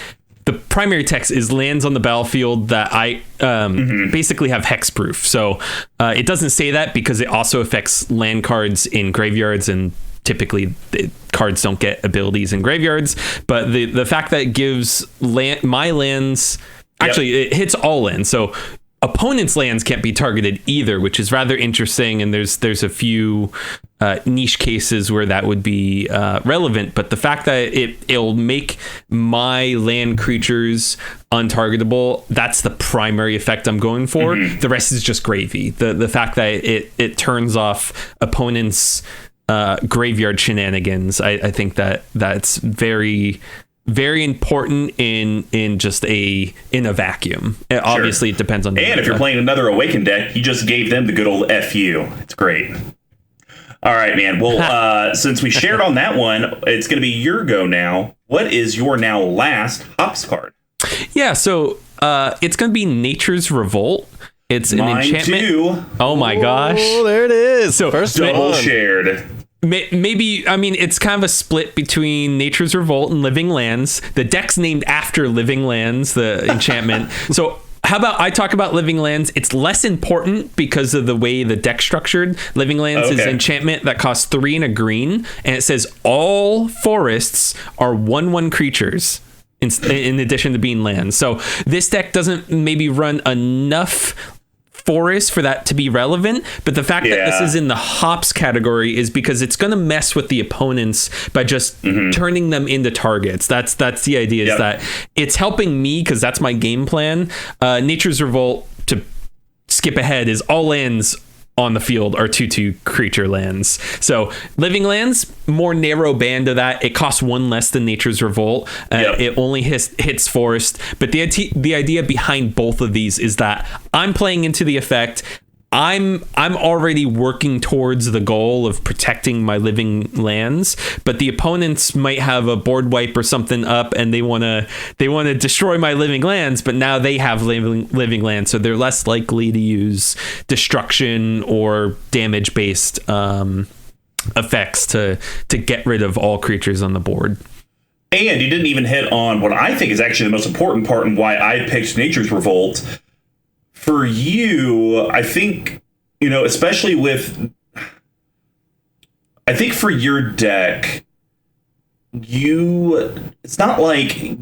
the primary text is lands on the battlefield that I basically have hexproof. So it doesn't say that because it also affects land cards in graveyards, and typically cards don't get abilities in graveyards. But the fact that it gives my lands, actually it hits all lands. So opponents' lands can't be targeted either, which is rather interesting. And there's a few niche cases where that would be relevant. But the fact that it'll make my land creatures untargetable, that's the primary effect I'm going for. The rest is just gravy. The fact that it turns off opponents' graveyard shenanigans, I think that's very, very important in just in a vacuum. Obviously, it depends on. And if you're playing another Awakened deck, you just gave them the good old FU. It's great. All right, man. Well, since we shared on that one, it's going to be your go now. What is your now last Hops card? Yeah, so it's going to be Nature's Revolt. It's an enchantment. Too. Oh my gosh! Oh, there it is. So first double one. shared. Maybe, I mean, it's kind of a split between Nature's Revolt and Living Lands. The deck's named after Living Lands, the enchantment. So how about I talk about Living Lands? It's less important because of the way the deck's structured. Living Lands is enchantment that costs 3 and a green, and it says all forests are 1/1 creatures in addition to being lands. So this deck doesn't maybe run enough forest for that to be relevant, but the fact that this is in the hops category is because it's going to mess with the opponents by just turning them into targets. That's the idea, is that it's helping me because that's my game plan. Nature's Revolt, to skip ahead, is all lands on the field are 2/2 creature lands. So Living Lands, more narrow band of that. It costs 1 less than Nature's Revolt. It only hits forest. But the idea behind both of these is that I'm playing into the effect. I'm already working towards the goal of protecting my living lands, but the opponents might have a board wipe or something up, and they want to destroy my living lands, but now they have living lands, so they're less likely to use destruction or damage based effects to get rid of all creatures on the board. And you didn't even hit on what I think is actually the most important part and why I picked Nature's Revolt. For you, I think, especially I think for your deck, it's not like,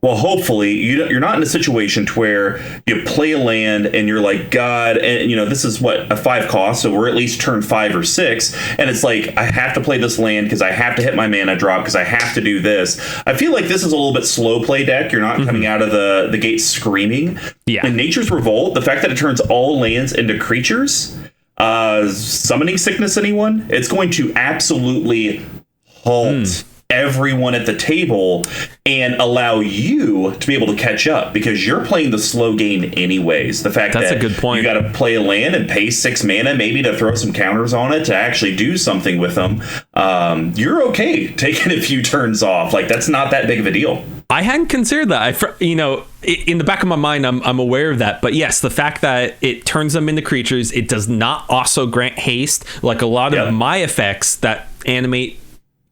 well, hopefully you're not in a situation to where you play a land and you're like, God, and this is what, a 5 cost, so we're at least turn 5 or 6, and it's like, I have to play this land because I have to hit my mana drop because I have to do this. I feel like this is a little bit slow play deck. You're not coming out of the gate screaming. Yeah. In Nature's Revolt, the fact that it turns all lands into creatures, summoning sickness anyone, it's going to absolutely halt everyone at the table and allow you to be able to catch up because you're playing the slow game anyways. The fact that's that a good point. You got to play a land and pay 6 mana maybe to throw some counters on it to actually do something with them. You're okay taking a few turns off. Like, that's not that big of a deal. I hadn't considered that. In the back of my mind, I'm aware of that. But yes, the fact that it turns them into creatures, it does not also grant haste like a lot of my effects that animate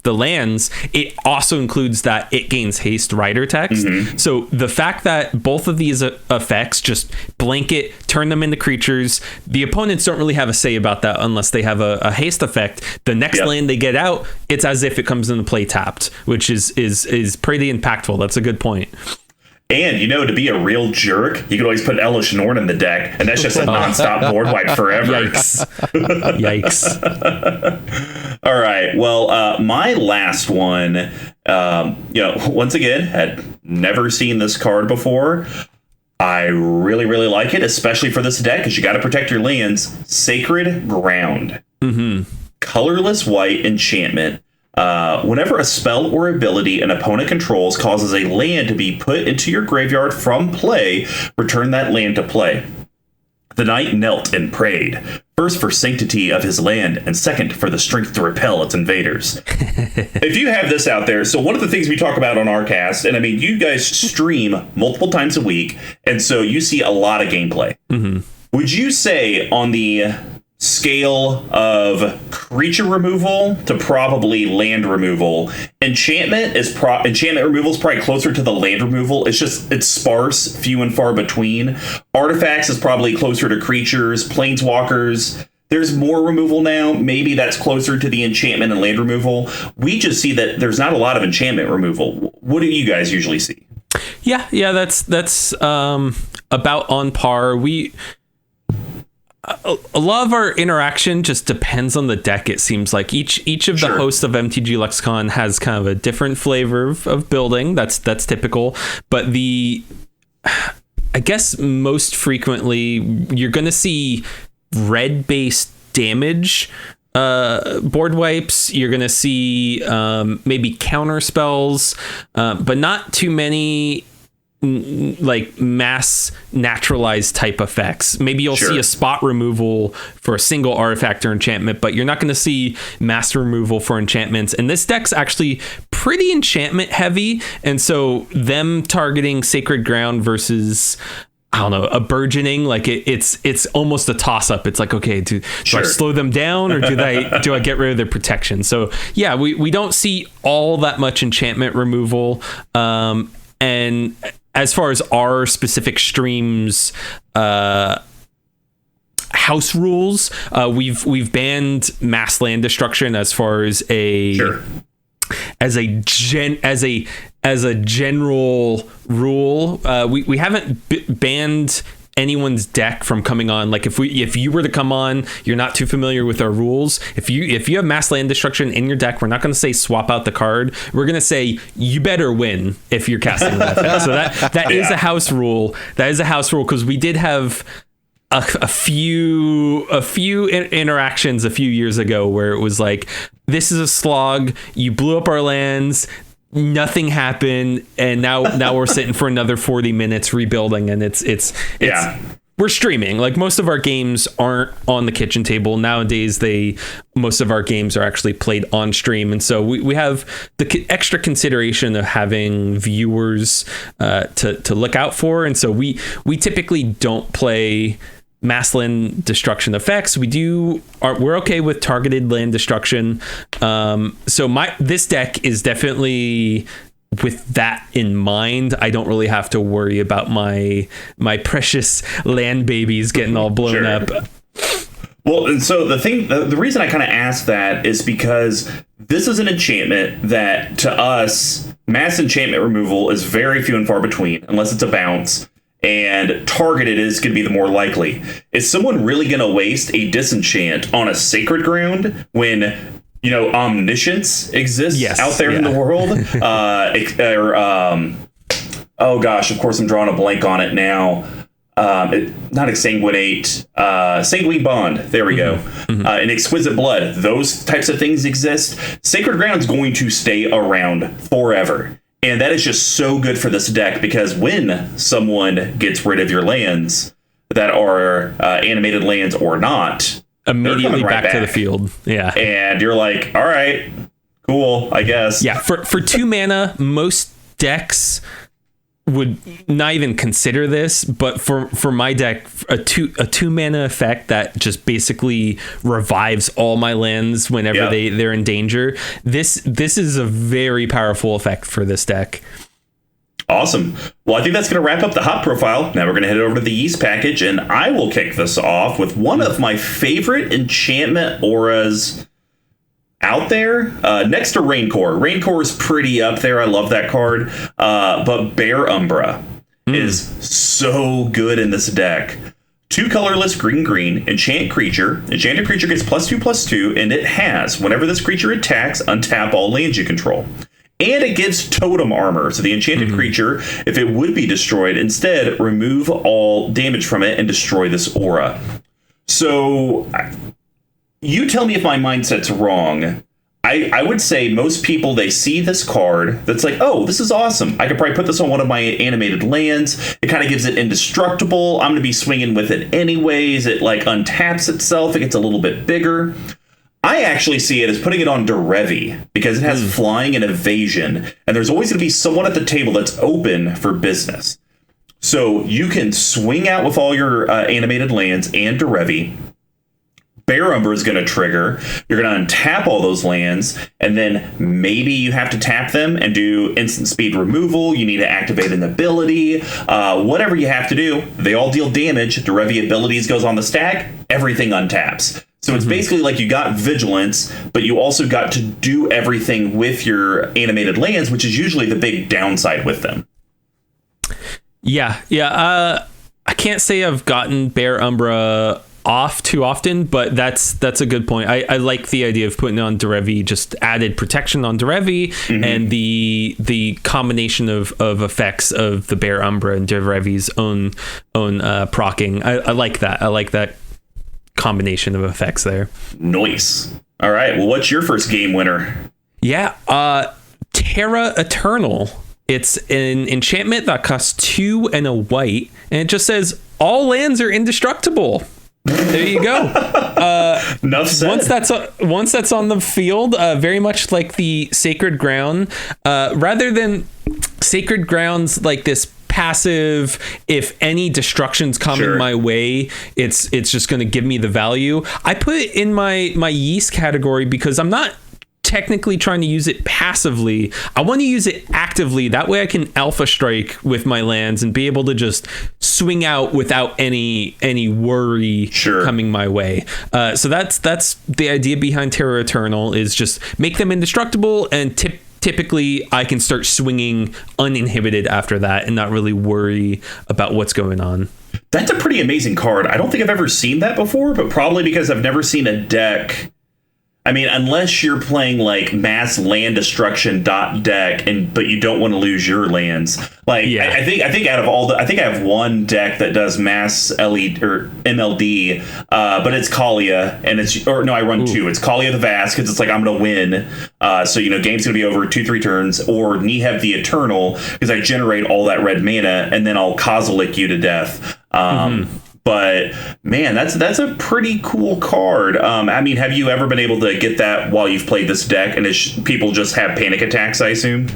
the lands. It also includes that it gains haste rider text. So the fact that both of these effects just blanket turn them into creatures, the opponents don't really have a say about that unless they have a haste effect. The next land they get out, it's as if it comes into play tapped, which is pretty impactful. That's a good point. And, to be a real jerk, you could always put Elish Norn in the deck, and that's just a nonstop board wipe forever. Yikes. Yikes. All right. Well, my last one, once again, had never seen this card before. I really, really like it, especially for this deck, because you got to protect your lands. Sacred Ground. Colorless white enchantment. Whenever a spell or ability an opponent controls causes a land to be put into your graveyard from play, return that land to play. The knight knelt and prayed, first for sanctity of his land, and second for the strength to repel its invaders. If you have this out there, so one of the things we talk about on our cast, and I mean, you guys stream multiple times a week, and so you see a lot of gameplay. Would you say on the scale of creature removal to probably land removal, enchantment removal is probably closer to the land removal? It's sparse, few and far between. Artifacts is probably closer to creatures. Planeswalkers, there's more removal now. Maybe that's closer to the enchantment and land removal. We just see that there's not a lot of enchantment removal. What do you guys usually see? Yeah, that's about on par. A lot of our interaction just depends on the deck. It seems like each of the hosts of MTG Lexicon has kind of a different flavor of building. That's typical. But I guess most frequently you're going to see red based damage board wipes. You're going to see maybe counter spells, but not too many like mass naturalized type effects. Maybe you'll see a spot removal for a single artifact or enchantment, but you're not going to see mass removal for enchantments. And this deck's actually pretty enchantment heavy, and so them targeting Sacred Ground versus, I don't know, a burgeoning, like it's almost a toss up. It's like, okay, do I slow them down or do I get rid of their protection? So yeah, we don't see all that much enchantment removal. And as far as our specific streams, house rules, we've banned mass land destruction as far as as a general rule. We haven't banned anyone's deck from coming on. Like if you were to come on, you're not too familiar with our rules. If you have mass land destruction in your deck, we're not going to say swap out the card. We're going to say you better win if you're casting that effect. So that is a house rule. That is a house rule, because we did have a few interactions a few years ago where it was like, this is a slog. You blew up our lands. Nothing happened, and now we're sitting for another 40 minutes rebuilding, and it's we're streaming. Like most of our games aren't on the kitchen table nowadays. Most of our games are actually played on stream, and so we have the extra consideration of having viewers to look out for, and so we typically don't play mass land destruction effects. We're okay with targeted land destruction. So this deck is definitely with that in mind. I don't really have to worry about my precious land babies getting all blown up. Well, and so the reason I kind of asked that is because this is an enchantment that to us, mass enchantment removal is very few and far between, unless it's a bounce. And targeted is going to be the more likely. Is someone really going to waste a disenchant on a sacred ground when, omniscience exists out there in the world? Oh gosh, of course I'm drawing a blank on it now. Not exsanguinate, sanguine bond. There we go. An exquisite blood. Those types of things exist. Sacred ground's going to stay around forever. And that is just so good for this deck because when someone gets rid of your lands that are animated lands or not, immediately back to the field. Yeah. And you're like, all right, cool, I guess. Yeah. For 2 mana, most decks would not even consider this, but for my deck, a two mana effect that just basically revives all my lands whenever they're in danger. This is a very powerful effect for this deck. Awesome. Well, I think that's going to wrap up the hot profile. Now we're going to head over to the yeast package, and I will kick this off with one of my favorite enchantment auras out there, next to Raincore. Raincore is pretty up there. I love that card. But Bear Umbra is so good in this deck. 2 colorless green, enchant creature. Enchanted creature gets +2/+2, and it has, whenever this creature attacks, untap all lands you control. And it gives totem armor. So the enchanted creature, if it would be destroyed, instead remove all damage from it and destroy this aura. So you tell me if my mindset's wrong. I would say most people, they see this card that's like, oh, this is awesome. I could probably put this on one of my animated lands. It kind of gives it indestructible. I'm going to be swinging with it anyways. It like untaps itself. It gets a little bit bigger. I actually see it as putting it on Derevi because it has flying and evasion. And there's always going to be someone at the table that's open for business. So you can swing out with all your animated lands and Derevi. Bear Umbra is going to trigger. You're going to untap all those lands, and then maybe you have to tap them and do instant speed removal. You need to activate an ability. Whatever you have to do, they all deal damage. Derevi abilities goes on the stack. Everything untaps. So it's basically like you got vigilance, but you also got to do everything with your animated lands, which is usually the big downside with them. Yeah. I can't say I've gotten Bear Umbra off too often, but that's a good point. I like the idea of putting it on Derevi, just added protection on Derevi, and the combination of effects of the Bear Umbra and Derevi's own procking. I like that. I like that combination of effects there. Nice. All right. Well, what's your first game winner? Yeah. Terra Eternal. It's an enchantment that costs 2 and a white, and it just says all lands are indestructible. There you go. Enough said. Once that's on the field, very much like the Sacred Ground, rather than Sacred Grounds like this passive, if any destruction's coming my way, it's just going to give me the value. I put it in my yeast category because I'm not technically trying to use it passively. I want to use it actively. That way I can alpha strike with my lands and be able to just swing out without any worry coming my way. So that's the idea behind Terra Eternal, is just make them indestructible, and typically I can start swinging uninhibited after that and not really worry about what's going on. That's a pretty amazing card. I don't think I've ever seen that before, but probably because I've never seen a deck. I mean, unless you're playing like mass land destruction deck, but you don't want to lose your lands. Like, I think out of all I think I have one deck that does mass LED or MLD, but it's Kalia, and I run 2. It's Kalia the Vast because it's like I'm gonna win. So game's gonna be over 2-3 turns, or Niheb the Eternal because I generate all that red mana and then I'll Kozilek you to death. But man, that's a pretty cool card. I mean, have you ever been able to get that while you've played this deck? And people just have panic attacks, I assume?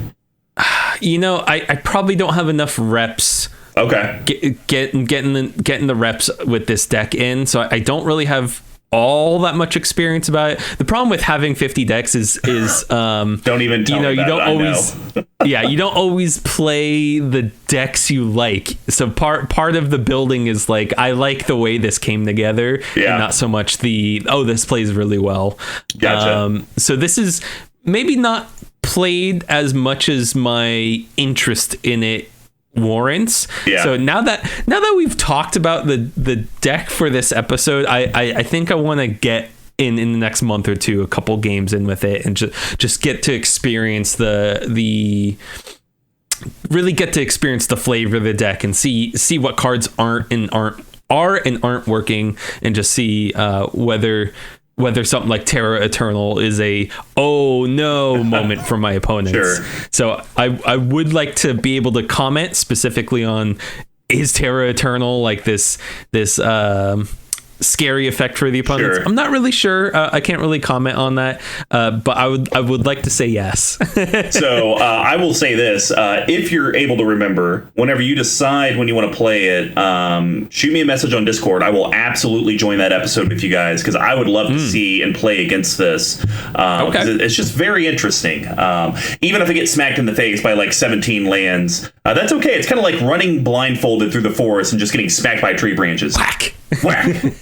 I probably don't have enough reps. Okay. Getting the reps with this deck in, so I don't really have all that much experience about it. The problem with having 50 decks is don't even tell me you don't that, always you don't always play the decks you like. So part of the building is like, I like the way this came together, and not so much this plays really well. Gotcha. So this is maybe not played as much as my interest in it warrants. So now that we've talked about the deck for this episode, I think I want to get in the next month or two a couple games in with it and just get to experience the flavor of the deck and see what cards are and aren't working, and just see whether something like Terra Eternal is a oh no moment for my opponents. Sure. So I would like to be able to comment specifically on, is Terra Eternal like this scary effect for the opponents? Sure. I'm not really sure. I can't really comment on that, but I would like to say yes. So I will say this: if you're able to remember, whenever you decide when you want to play it, shoot me a message on Discord. I will absolutely join that episode with you guys, because I would love to see and play against this. It's just very interesting. Even if I get smacked in the face by like 17 lands, that's okay. It's kind of like running blindfolded through the forest and just getting smacked by tree branches. Whack. Whack.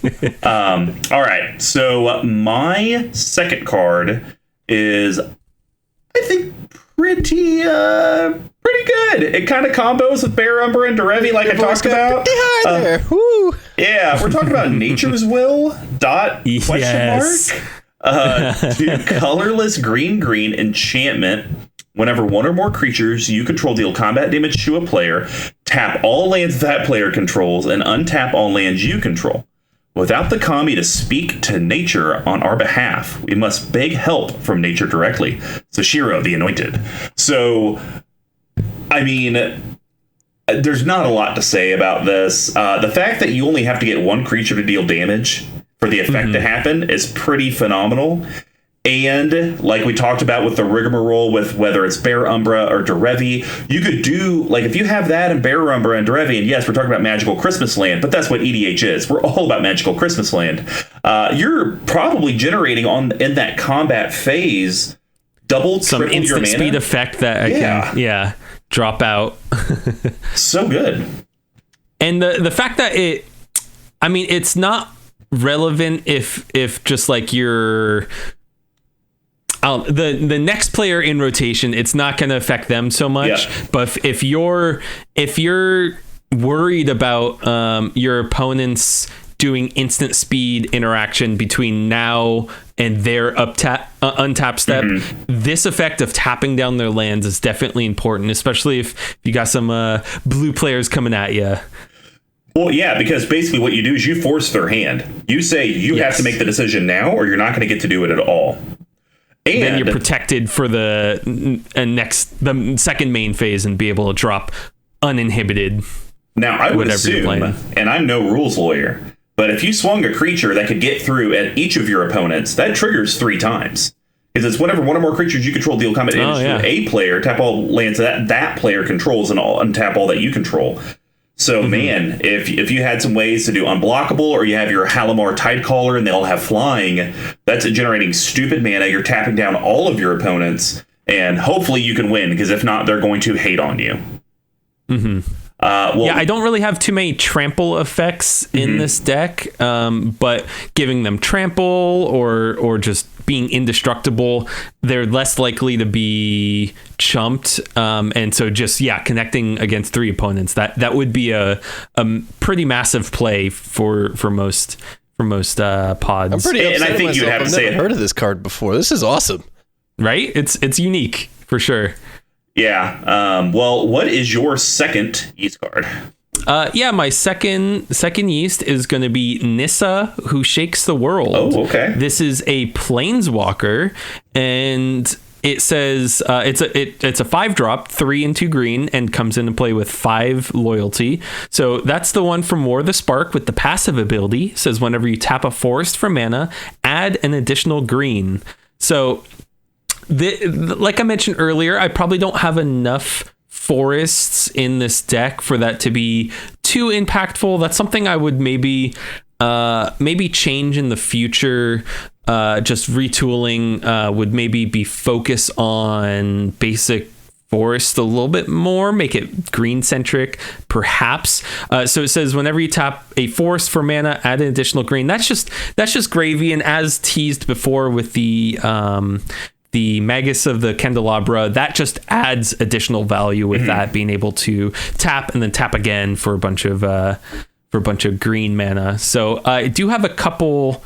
All right. So my second card is, I think, pretty good. It kind of combos with Bear Umbra and Derevi, like I talked about. There. Woo. Yeah, we're talking about Nature's Will. Yes. Two colorless green enchantment. Whenever one or more creatures you control deal combat damage to a player, tap all lands that player controls and untap all lands you control. Without the kami to speak to nature on our behalf, we must beg help from nature directly. Sashiro the Anointed. So, I mean, there's not a lot to say about this. The fact that you only have to get one creature to deal damage for the effect to happen is pretty phenomenal. And like we talked about with the rigmarole with whether it's Bear Umbra or Derevi, you could do, like, if you have that and Bear Umbra and Derevi, and yes, we're talking about Magical Christmas Land, but that's what EDH is. We're all about Magical Christmas Land. You're probably generating in that combat phase double, some triple your instant mana. speed effect that I can drop out. So good. And the fact that it's not relevant if just like you're the next player in rotation, it's not going to affect them so much. Yeah. But if you're worried about your opponents doing instant speed interaction between now and their untap step, this effect of tapping down their lands is definitely important, especially if you got some blue players coming at you. Well, yeah, because basically what you do is you force their hand. You say you have to make the decision now, or you're not going to get to do it at all. And then you're protected for the second main phase and be able to drop uninhibited. Now, I would assume, and I'm no rules lawyer, but if you swung a creature that could get through at each of your opponents, that triggers 3 times. Because it's whenever one or more creatures you control deal combat damage to a player, tap all lands that player controls and untap all that you control. So, man, if you had some ways to do unblockable, or you have your Halimar Tidecaller and they all have flying, that's generating stupid mana. You're tapping down all of your opponents, and hopefully you can win, because if not, they're going to hate on you. I don't really have too many trample effects in this deck, but giving them trample or just being indestructible, they're less likely to be chumped, and so just connecting against 3 opponents, that would be a pretty massive play for most pods. I'm pretty upset, and I think you'd have to say I've never heard of this card before. This is awesome, right? It's unique for sure. Yeah. Well, what is your second yeast card? My second yeast is going to be Nissa, who shakes the world. Oh, okay. This is a planeswalker, and it says it's a 5-drop, 3 and 2 green, and comes into play with 5 loyalty. So that's the one from War of the Spark with the passive ability. It says whenever you tap a forest for mana, add an additional green. So like I mentioned earlier, I probably don't have enough forests in this deck for that to be too impactful. That's something I would maybe change in the future. Just retooling would maybe be focus on basic forest a little bit more, make it green centric perhaps. So it says whenever you tap a forest for mana, add an additional green. That's just gravy. And as teased before with the Magus of the Candelabra, that just adds additional value with that being able to tap and then tap again for a bunch of green mana. So I do have a couple,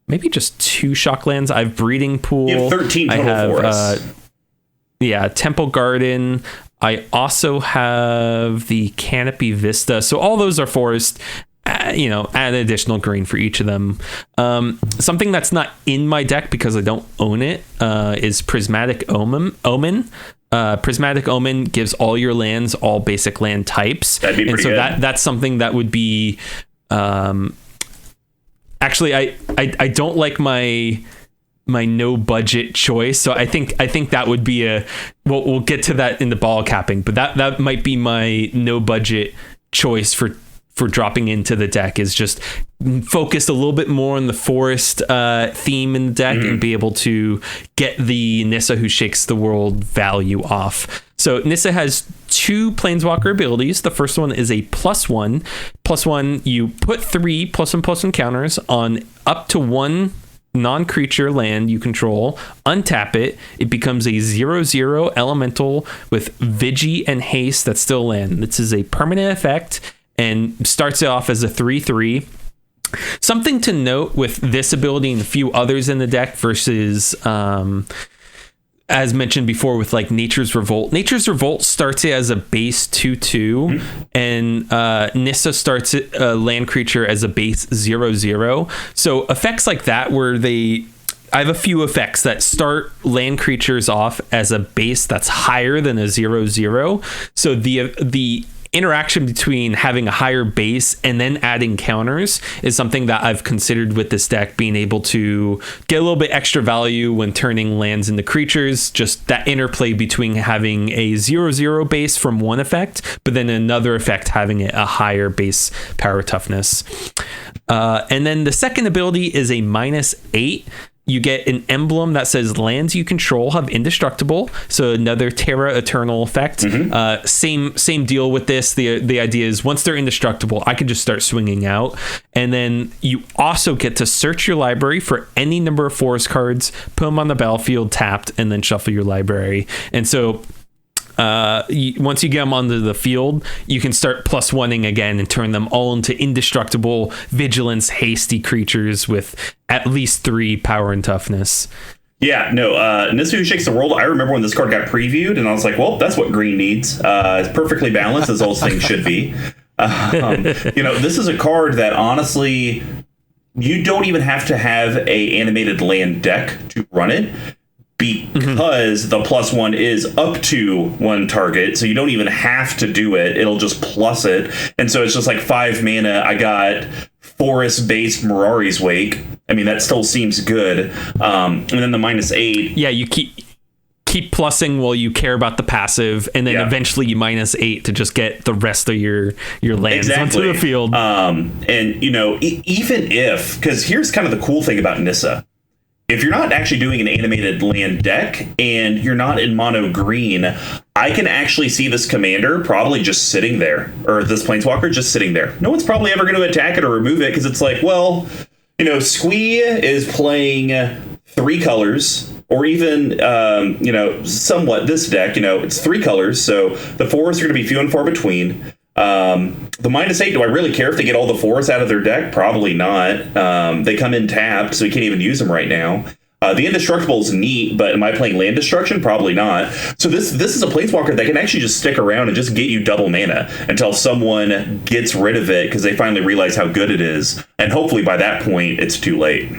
maybe just 2 Shocklands. I have Breeding Pool. You have 13 total forests. Temple Garden. I also have the Canopy Vista. So all those are forest. Add additional green for each of them. Something that's not in my deck because I don't own it is Prismatic Omen. Prismatic Omen gives all your lands all basic land types. That'd be pretty good. That's something that would be. Actually, I don't like my no budget choice, so I think that would be we'll get to that in the ball capping, but that might be my no budget choice for dropping into the deck, is just focus a little bit more on the forest theme in the deck and be able to get the Nissa Who Shakes the World value off. So Nissa has 2 Planeswalker abilities. The first one is a +1. +1, you put 3 +1/+1 counters on up to 1 non-creature land you control, untap it. It becomes a 0/0 elemental with Vigi and haste that's still land. This is a permanent effect and starts it off as a 3/3. Something to note with this ability and a few others in the deck versus as mentioned before with like Nature's Revolt. Nature's Revolt starts it as a base 2/2 and Nissa starts it a land creature as a base 0/0. So effects like that where I have a few effects that start land creatures off as a base that's higher than a 0/0. So the interaction between having a higher base and then adding counters is something that I've considered with this deck, being able to get a little bit extra value when turning lands into creatures. Just that interplay between having a 0/0 base from one effect, but then another effect having a higher base power toughness. And then the second ability is a -8. You get an emblem that says lands you control have indestructible. So another Terra Eternal effect. Same deal with this. The idea is once they're indestructible, I can just start swinging out. And then you also get to search your library for any number of forest cards, put them on the battlefield tapped, and then shuffle your library. And so once you get them onto the field, you can start +1ing again and turn them all into indestructible vigilance hasty creatures with at least 3 power and toughness. Yeah, no, Nissa Who Shakes the World, I remember when this card got previewed and I was like, well, that's what green needs. It's perfectly balanced as those things should be. This is a card that honestly, you don't even have to have a animated land deck to run it, because the +1 is up to 1 target, so you don't even have to do it. It'll just plus it, and so it's just like 5 mana. I got forest-based Mirari's Wake. I mean, that still seems good. And then the -8. Yeah, you keep plussing while you care about the passive, and then eventually you -8 to just get the rest of your lands onto the field. And even if, because here's kind of the cool thing about Nissa. If you're not actually doing an animated land deck and you're not in mono green, I can actually see this commander probably just sitting there, or this planeswalker just sitting there. No one's probably ever going to attack it or remove it because it's like, well, Squee is playing 3 colors, or even, somewhat this deck, it's 3 colors, so the forests are going to be few and far between. The -8, do I really care if they get all the forests out of their deck? Probably not. They come in tapped, so you can't even use them right now. The Indestructible is neat, but am I playing land destruction? Probably not. So this is a planeswalker that can actually just stick around and just get you double mana until someone gets rid of it because they finally realize how good it is. And hopefully by that point, it's too late.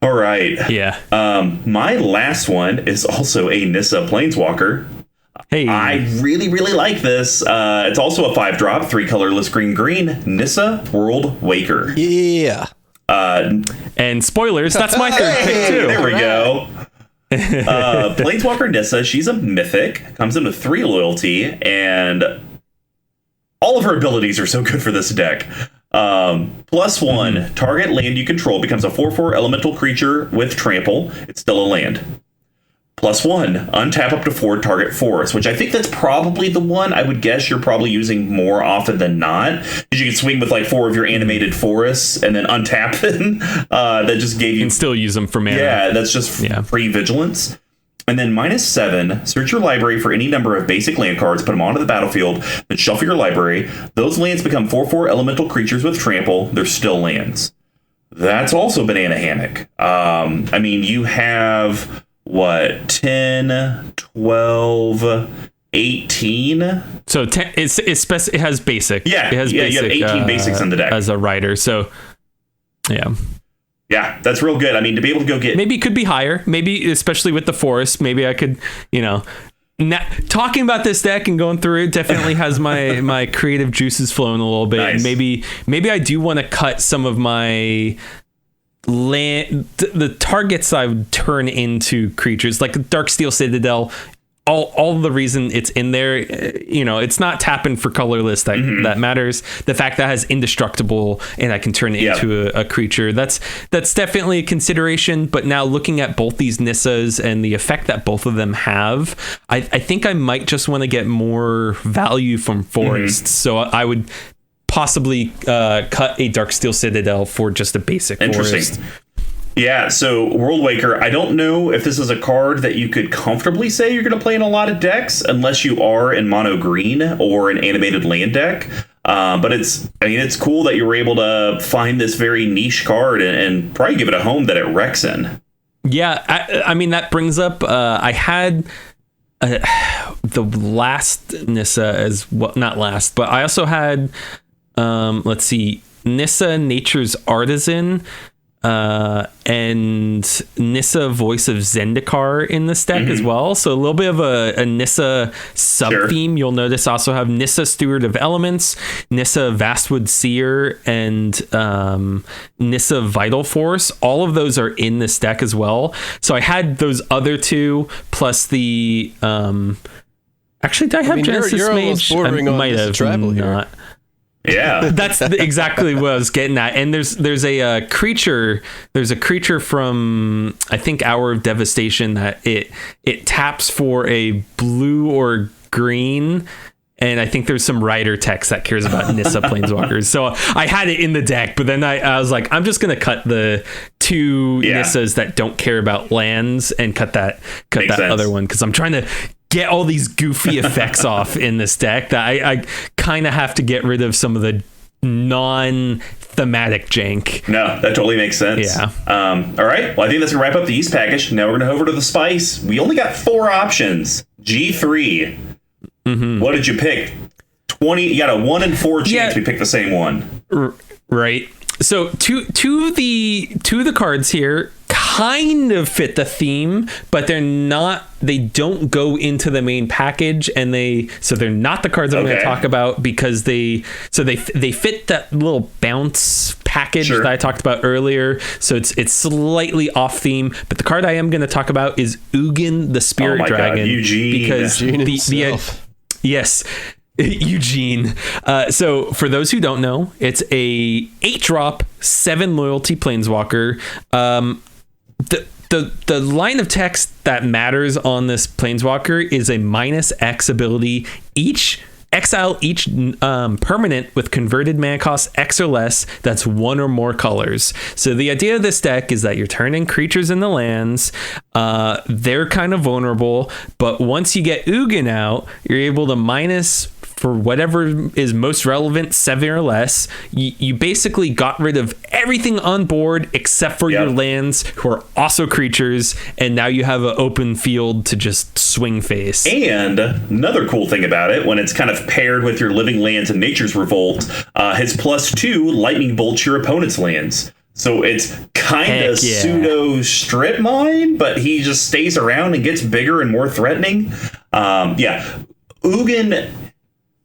All right. Yeah. My last one is also a Nissa Planeswalker. Hey. I really, really like this. It's also a 5-drop, 3 colorless green, Nissa World Waker. Yeah. And spoilers, that's my third pick too. There we go. Planeswalker Nissa, she's a mythic, comes in with 3 loyalty, and all of her abilities are so good for this deck. +1, target land you control becomes a 4/4 elemental creature with trample. It's still a land. +1, untap up to 4 target forest, which I think that's probably the one I would guess you're probably using more often than not, because you can swing with like 4 of your animated forests and then untap them. That just gave you... And still use them for mana. Yeah, that's just free vigilance. And then -7, search your library for any number of basic land cards, put them onto the battlefield, then shuffle your library. Those lands become 4/4 elemental creatures with trample. They're still lands. That's also Banana Hammock. I mean, you have... 10, 12, 18? So it has basic. Yeah, it has you have 18 basics in the deck. As a rider, so yeah. Yeah, that's real good. I mean, to be able to go get... Maybe it could be higher. Maybe, especially with the forest, maybe I could, talking about this deck and going through it definitely has my creative juices flowing a little bit. Nice. And maybe I do want to cut some of my... the targets I would turn into creatures like Darksteel Citadel. All the reason it's in there, it's not tapping for colorless that matters. The fact that it has indestructible and I can turn it into a creature, that's definitely a consideration. But now looking at both these Nissas and the effect that both of them have, I think I might just want to get more value from forests. So I would possibly cut a Darksteel Citadel for just a basic forest. Yeah, so World Waker, I don't know if this is a card that you could comfortably say you're going to play in a lot of decks, unless you are in mono green or an animated land deck. But it's cool that you were able to find this very niche card and probably give it a home that it wrecks in. Yeah, I mean, that brings up, I had... the last Nissa as well, not last, but I also had... let's see, Nissa Nature's Artisan and Nissa Voice of Zendikar in this deck as well. So a little bit of a Nissa sub-theme. You'll notice I also have Nissa Steward of Elements, Nissa Vastwood Seer, and Nissa Vital Force. All of those are in this deck as well. So I had those other two, plus the... actually, did I have Genesis you're Mage? I might have not. Yeah, that's exactly what I was getting at. And there's a creature. There's a creature from I think Hour of Devastation that it taps for a blue or green. And I think there's some writer text that cares about Nissa Planeswalkers. So I had it in the deck, but then I was like, I'm just gonna cut the two Nissas that don't care about lands and cut that other one because I'm trying to get all these goofy effects off in this deck that I kind of have to get rid of some of the non-thematic jank. No, that totally makes sense. Yeah. All right. Well, I think that's going to wrap up the East package. Now we're going to over to the Spice. We only got 4 options. G3. What did you pick? 20. You got a 1 in 4 chance we pick the same one. Right. So two of the cards here kind of fit the theme, but they don't go into the main package, and they're not the cards I'm going to talk about because they fit that little bounce package that I talked about earlier. So it's slightly off theme, but the card I am going to talk about is Ugin the Spirit Dragon. God, Ugin. Because yes. Eugene. So for those who don't know, it's a 8-drop, 7 loyalty planeswalker. The line of text that matters on this planeswalker is a -X ability. Exile each permanent with converted mana cost X or less that's 1 or more colors. So the idea of this deck is that you're turning creatures into lands. They're kind of vulnerable, but once you get Ugin out, you're able to minus for whatever is most relevant, 7 or less. You basically got rid of everything on board except for your lands, who are also creatures, and now you have an open field to just swing face. And another cool thing about it, when it's kind of paired with your living lands and Nature's Revolt, his +2 lightning bolts your opponent's lands. So it's kind of pseudo strip mine, but he just stays around and gets bigger and more threatening. Ugin.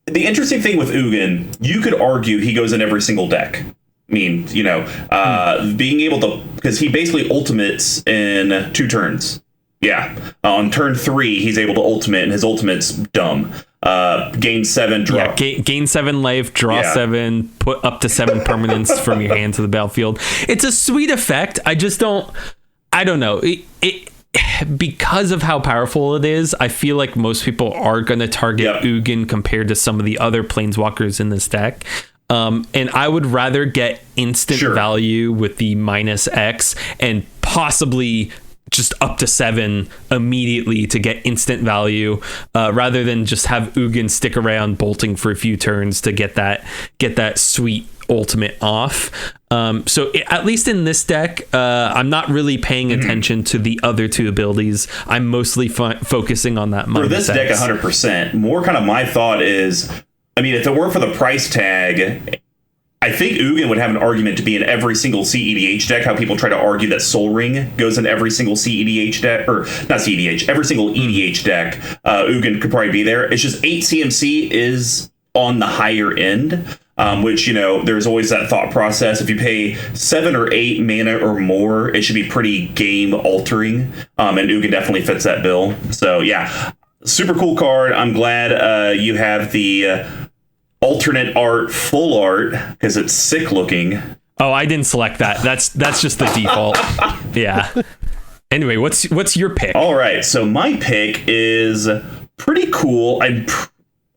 The interesting thing with Ugin, you could argue he goes in every single deck. I mean, being able to, because he basically ultimates in 2 turns. Yeah. On turn 3, he's able to ultimate, and his ultimate's dumb. Gain 7, draw. Yeah, gain 7 life, draw 7, put up to 7 permanents from your hand to the battlefield. It's a sweet effect. I don't know. It because of how powerful it is, I feel like most people are going to target Ugin compared to some of the other planeswalkers in this deck. And I would rather get instant value with the -X and possibly just up to 7 immediately to get instant value, rather than just have Ugin stick around bolting for a few turns to get that sweet ultimate off. So at least in this deck, I'm not really paying attention to the other 2 abilities. I'm mostly focusing on that -X. For this deck, 100%. More kind of my thought is, I mean, if it weren't for the price tag, I think Ugin would have an argument to be in every single CEDH deck. How people try to argue that Soul Ring goes in every single CEDH deck, or not CEDH, every single EDH deck. Ugin could probably be there. It's just 8 CMC is on the higher end, which, there's always that thought process. If you pay 7 or 8 mana or more, it should be pretty game altering. And Ugin definitely fits that bill. So yeah, super cool card. I'm glad you have the alternate art, full art, because it's sick looking. Oh, I didn't select that. That's just the default. Yeah. Anyway, what's your pick? All right, so my pick is pretty cool. I'm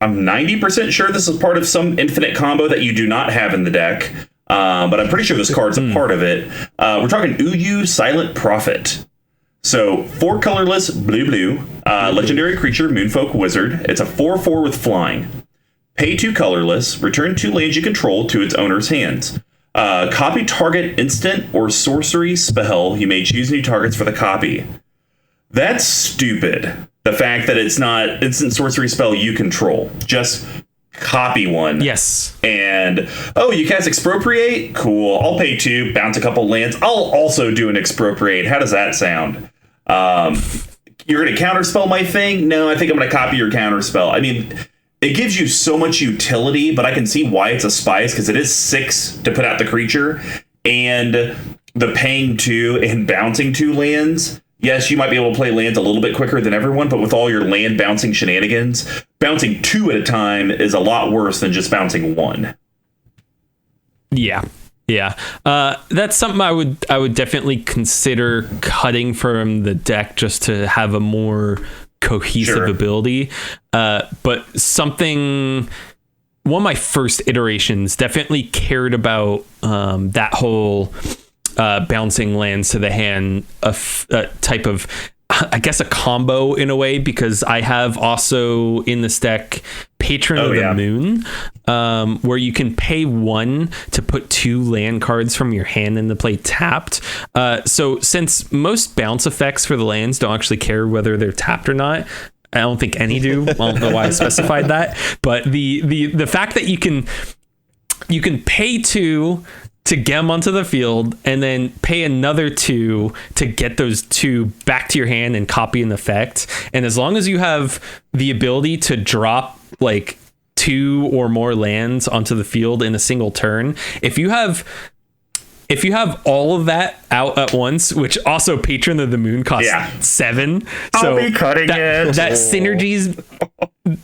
90% sure this is part of some infinite combo that you do not have in the deck, but I'm pretty sure this card's a part of it. We're talking Uyu Silent Prophet. So 4 colorless, blue, legendary creature, Moonfolk Wizard. It's a 4/4 with flying. Pay 2 colorless, return 2 lands you control to its owner's hands. Copy target instant or sorcery spell. You may choose new targets for the copy. That's stupid. The fact that it's not instant sorcery spell you control. Just copy one. Yes. And, you cast Expropriate? Cool. I'll pay 2, bounce a couple lands. I'll also do an Expropriate. How does that sound? You're going to counterspell my thing? No, I think I'm going to copy your counterspell. I mean, it gives you so much utility, but I can see why it's a spice, because it is 6 to put out the creature, and the paying 2 and bouncing 2 lands. Yes, you might be able to play lands a little bit quicker than everyone, but with all your land bouncing shenanigans, bouncing 2 at a time is a lot worse than just bouncing 1. Yeah. That's something I would definitely consider cutting from the deck just to have a more cohesive ability. But one of my first iterations definitely cared about that whole bouncing lands to the hand, type of, I guess, a combo in a way, because I have also in this deck Patron of the Moon, where you can pay 1 to put 2 land cards from your hand into play tapped. So since most bounce effects for the lands don't actually care whether they're tapped or not, I don't think any do. I don't know why I specified that, but the fact that you can pay 2 to get them onto the field, and then pay another 2 to get those 2 back to your hand and copy an effect. And as long as you have the ability to drop like 2 or more lands onto the field in a single turn, if you have all of that out at once, which also Patron of the Moon costs 7, I'll be cutting it. That synergy's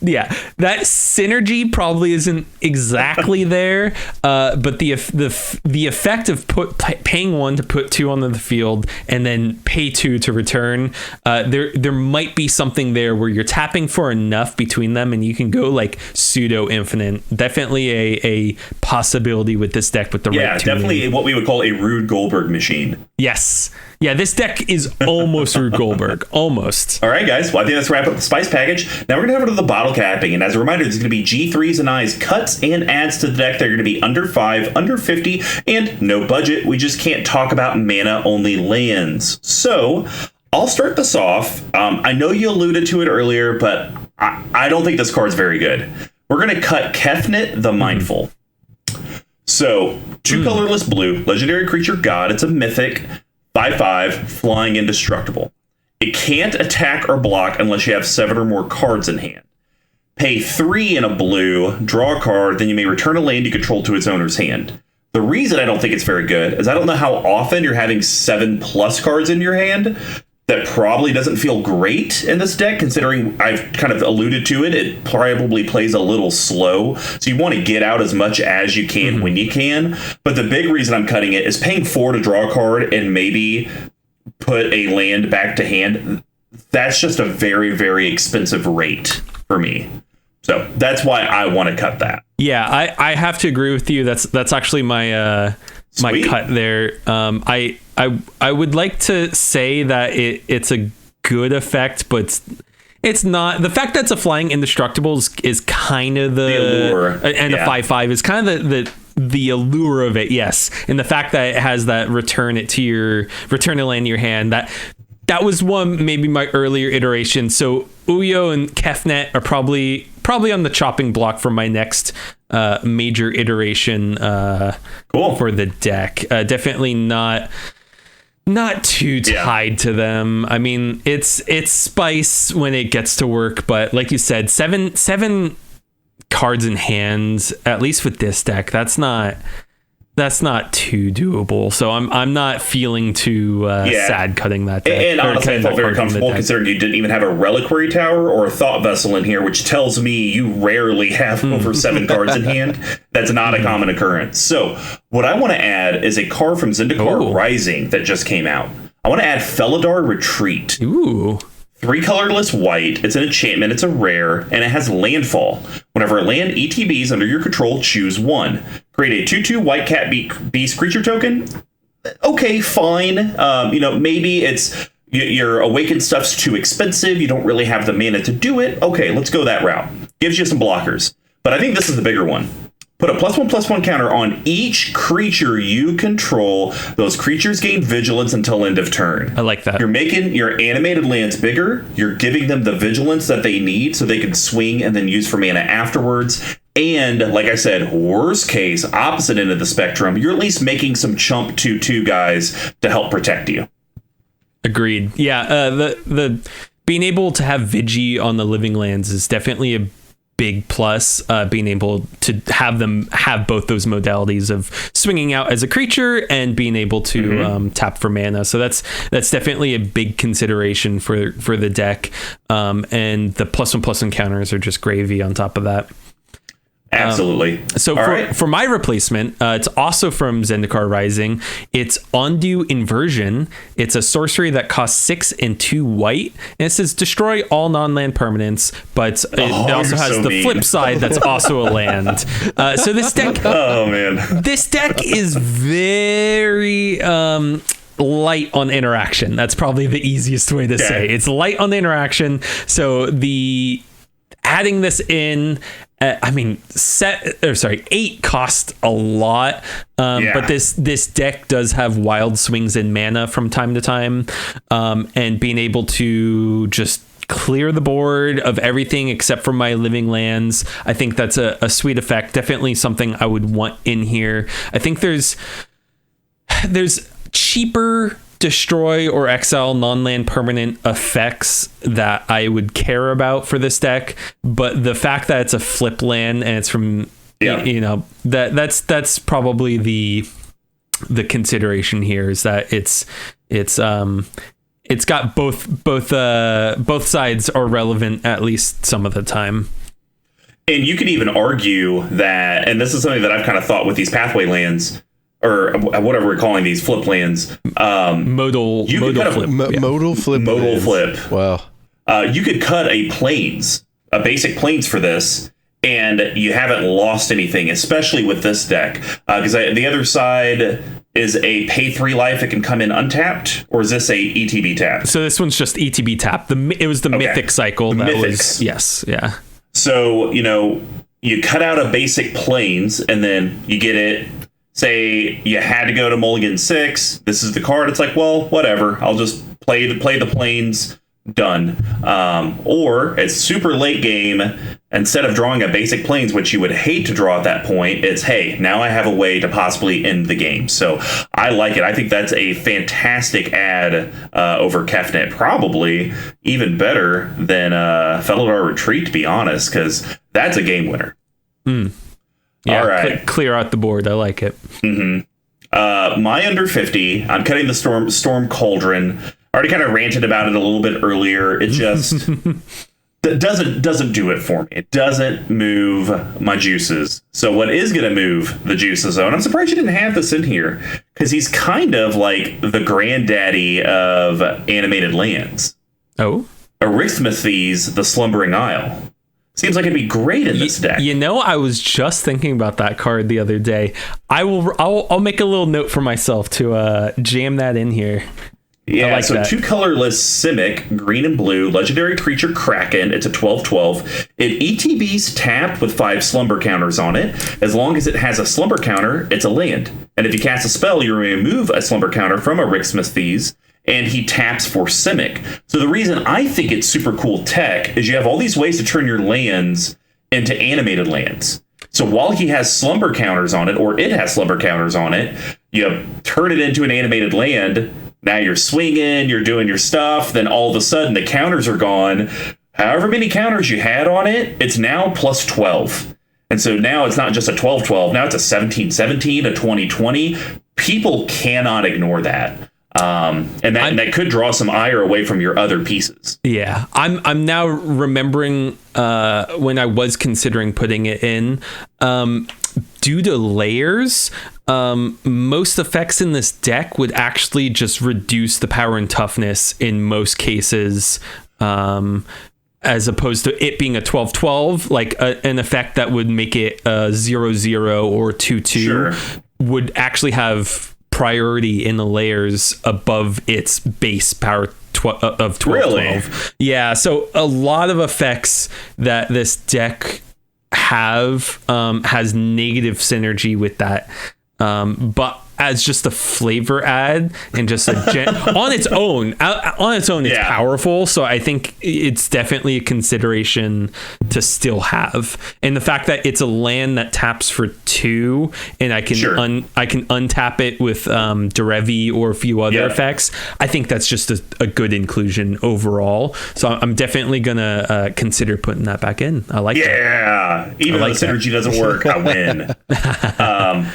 that synergy probably isn't exactly there, but the effect of paying 1 to put 2 onto the field and then pay 2 to return, there might be something there where you're tapping for enough between them and you can go like pseudo infinite. Definitely a possibility with this deck with the right tuning. Definitely what we would call a Rube Goldberg machine. Yes. Yeah, this deck is almost Rube Goldberg. Almost. All right, guys. Well, I think let's wrap up the spice package. Now we're going to head over to the bottle capping. And as a reminder, there's going to be G3s and I's cuts and adds to the deck. They're going to be under 5, under 50, and no budget. We just can't talk about mana-only lands. So I'll start this off. I know you alluded to it earlier, but I don't think this card's very good. We're going to cut Kefnet the Mindful. So So, 2 colorless blue, legendary creature god. It's a mythic, 5/5, flying indestructible. It can't attack or block unless you have 7 or more cards in hand. Pay 3 in a blue, draw a card, then you may return a land you control to its owner's hand. The reason I don't think it's very good is I don't know how often you're having 7+ cards in your hand. That probably doesn't feel great in this deck, considering I've kind of alluded to it. It probably plays a little slow. So you want to get out as much as you can when you can. But the big reason I'm cutting it is paying 4 to draw a card and maybe put a land back to hand. That's just a very, very expensive rate for me. So that's why I want to cut that. Yeah, I have to agree with you. That's actually my my cut there. I would like to say that it's a good effect, but it's not. The fact that it's a flying indestructible is kind of the allure, and the 5/5 is kind of the allure of it. Yes, and the fact that it has that return a land in your hand, that was maybe my earlier iteration. So Uyo and Kefnet are probably on the chopping block for my next major iteration for the deck. Definitely not too tied to them. I mean, it's spice when it gets to work, but like you said, seven cards in hand, at least with this deck, that's not too doable. So I'm not feeling too sad cutting that deck. And honestly, I felt very comfortable considering you didn't even have a Reliquary Tower or a Thought Vessel in here, which tells me you rarely have over 7 cards in hand. That's not a common occurrence. So what I want to add is a card from Zendikar Rising that just came out. I want to add Felidar Retreat. Ooh. 3 colorless white, it's an enchantment, it's a rare, and it has landfall. Whenever a land ETBs under your control, choose 1. Create a 2/2 white cat beast creature token. Okay, fine. Maybe it's your awakened stuff's too expensive, you don't really have the mana to do it. Okay, let's go that route. Gives you some blockers. But I think this is the bigger one. Put a +1/+1 counter on each creature you control. Those creatures gain vigilance until end of turn. I like that. You're making your animated lands bigger. You're giving them the vigilance that they need so they can swing and then use for mana afterwards. And like I said, worst case, opposite end of the spectrum, you're at least making some chump 2/2 guys to help protect you. Agreed. Yeah, the being able to have Vigi on the living lands is definitely a big plus, being able to have both those modalities of swinging out as a creature and being able to tap for mana. So that's definitely a big consideration for the deck. And the +1/+1 counters are just gravy on top of that. Absolutely. So for my replacement, it's also from Zendikar Rising. It's Ondu Inversion. It's a sorcery that costs 6 and 2 white, and it says destroy all non-land permanents, but it also has the flip side that's also a land. So this deck, this deck is very light on interaction. That's probably the easiest way to say. It's light on the interaction. So adding this in, 8 cost a lot, but this deck does have wild swings in mana from time to time, and being able to just clear the board of everything except for my living lands, I think that's a sweet effect. Definitely something I would want in here. I think there's cheaper destroy or exile non-land permanent effects that I would care about for this deck, but the fact that it's a flip land and it's from that's probably the consideration here, is that it's got both sides are relevant at least some of the time. And you could even argue that, and this is something that I've kind of thought with these pathway lands, or whatever we're calling these flip lands. Modal flip. Wow. You could cut a basic planes for this, and you haven't lost anything, especially with this deck. Because the other side is a pay 3 life. It can come in untapped, or is this a ETB tap? So this one's just ETB tap. It was the mythic cycle. Yes. Yeah. So, you cut out a basic planes, and then you get it. Say you had to go to Mulligan 6. This is the card. It's like, well, whatever. I'll just play the planes. Done. Or it's super late game, instead of drawing a basic planes, which you would hate to draw at that point, it's, hey, now I have a way to possibly end the game. So I like it. I think that's a fantastic add over Kefnet. Probably even better than Felidar Retreat, to be honest, because that's a game winner. Yeah, all right. Clear out the board. I like it. My under 50, I'm cutting the Storm Cauldron. I already kind of ranted about it a little bit earlier. It just doesn't do it for me. It doesn't move my juices. So what is going to move the juices, though, and I'm surprised you didn't have this in here, because he's kind of like the granddaddy of animated lands. Oh? Arithmethes, the Slumbering Isle. Seems like it'd be great in this deck. You know, I was just thinking about that card the other day. I'll make a little note for myself to jam that in here. Yeah, like so that. 2 colorless Simic, green and blue, legendary creature Kraken. It's a 12/12. It ETBs tapped with 5 slumber counters on it. As long as it has a slumber counter, it's a land. And if you cast a spell, you remove a slumber counter from a Arithmethes, and he taps for Simic. So the reason I think it's super cool tech is you have all these ways to turn your lands into animated lands. So while he has slumber counters on it, or it has slumber counters on it, you turn it into an animated land. Now you're swinging, you're doing your stuff, then all of a sudden the counters are gone. However many counters you had on it, it's now plus 12. And so now it's not just a 12/12, now it's a 17/17, a 20/20. People cannot ignore that. And that could draw some ire away from your other pieces. Yeah, I'm now remembering when I was considering putting it in. Due to layers, most effects in this deck would actually just reduce the power and toughness in most cases, as opposed to it being a 12/12, like an effect that would make it 0/0 or 2/2 Sure. would actually have priority in the layers above its base power of 12/12. Really? Yeah, so a lot of effects that this deck has negative synergy with that, but as just a flavor add and just on its own it's powerful. So I think it's definitely a consideration to still have, and the fact that it's a land that taps for 2 and I can I can untap it with Derevi or a few other effects. I think that's just a good inclusion overall. So I'm definitely gonna consider putting that back in. I like that. Even though the synergy doesn't work, I win.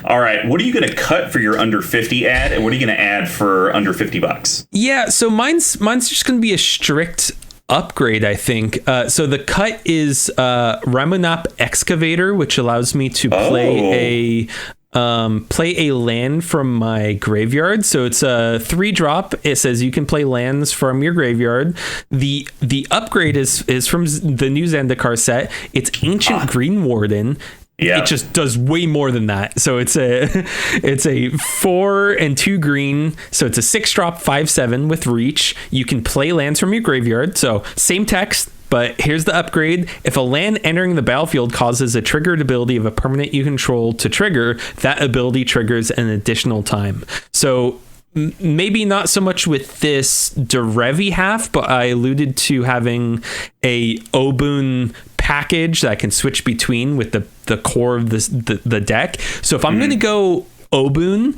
All right, what are you gonna cut for your under 50 ad, and what are you going to add for under $50? Yeah, so mine's just going to be a strict upgrade, I think. So the cut is Ramunap Excavator, which allows me to play a land from my graveyard. So it's a 3-drop. It says you can play lands from your graveyard. The upgrade is from the new Zendikar set. It's Ancient Green Warden. Yeah. It just does way more than that. So it's a 4 and 2 green. So it's a 6-drop 5/7 with reach. You can play lands from your graveyard. So same text, but here's the upgrade. If a land entering the battlefield causes a triggered ability of a permanent you control to trigger, that ability triggers an additional time. So maybe not so much with this Derevi half, but I alluded to having a Obun package that I can switch between with the core of the deck. So if I'm going to go Obun,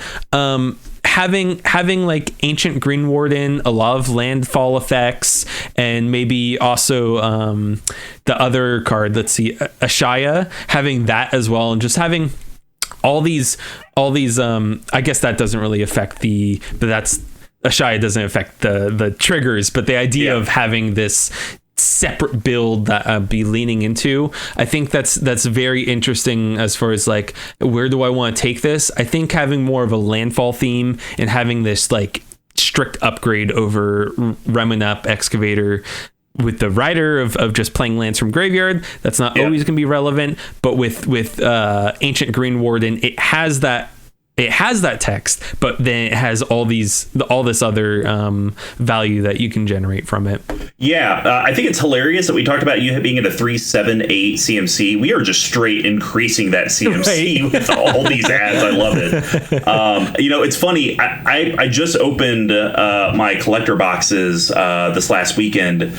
having like Ancient Green Warden, a lot of landfall effects, and maybe also the other card, let's see, Ashaya, having that as well, and just having all these I guess that doesn't really affect Ashaya doesn't affect the triggers, but the idea of having this separate build that I'd be leaning into, I think that's very interesting as far as like, where do I want to take this? I think having more of a landfall theme and having this like strict upgrade over Ramunap Excavator with the rider of just playing lands from graveyard, that's not always going to be relevant, but with Ancient Green Warden, it has that text, but then it has all this other value that you can generate from it. I think it's hilarious that we talked about you being at a 3/7/8 CMC. We are just straight increasing that CMC with all these ads. I love it. It's funny. I just opened my collector boxes this last weekend.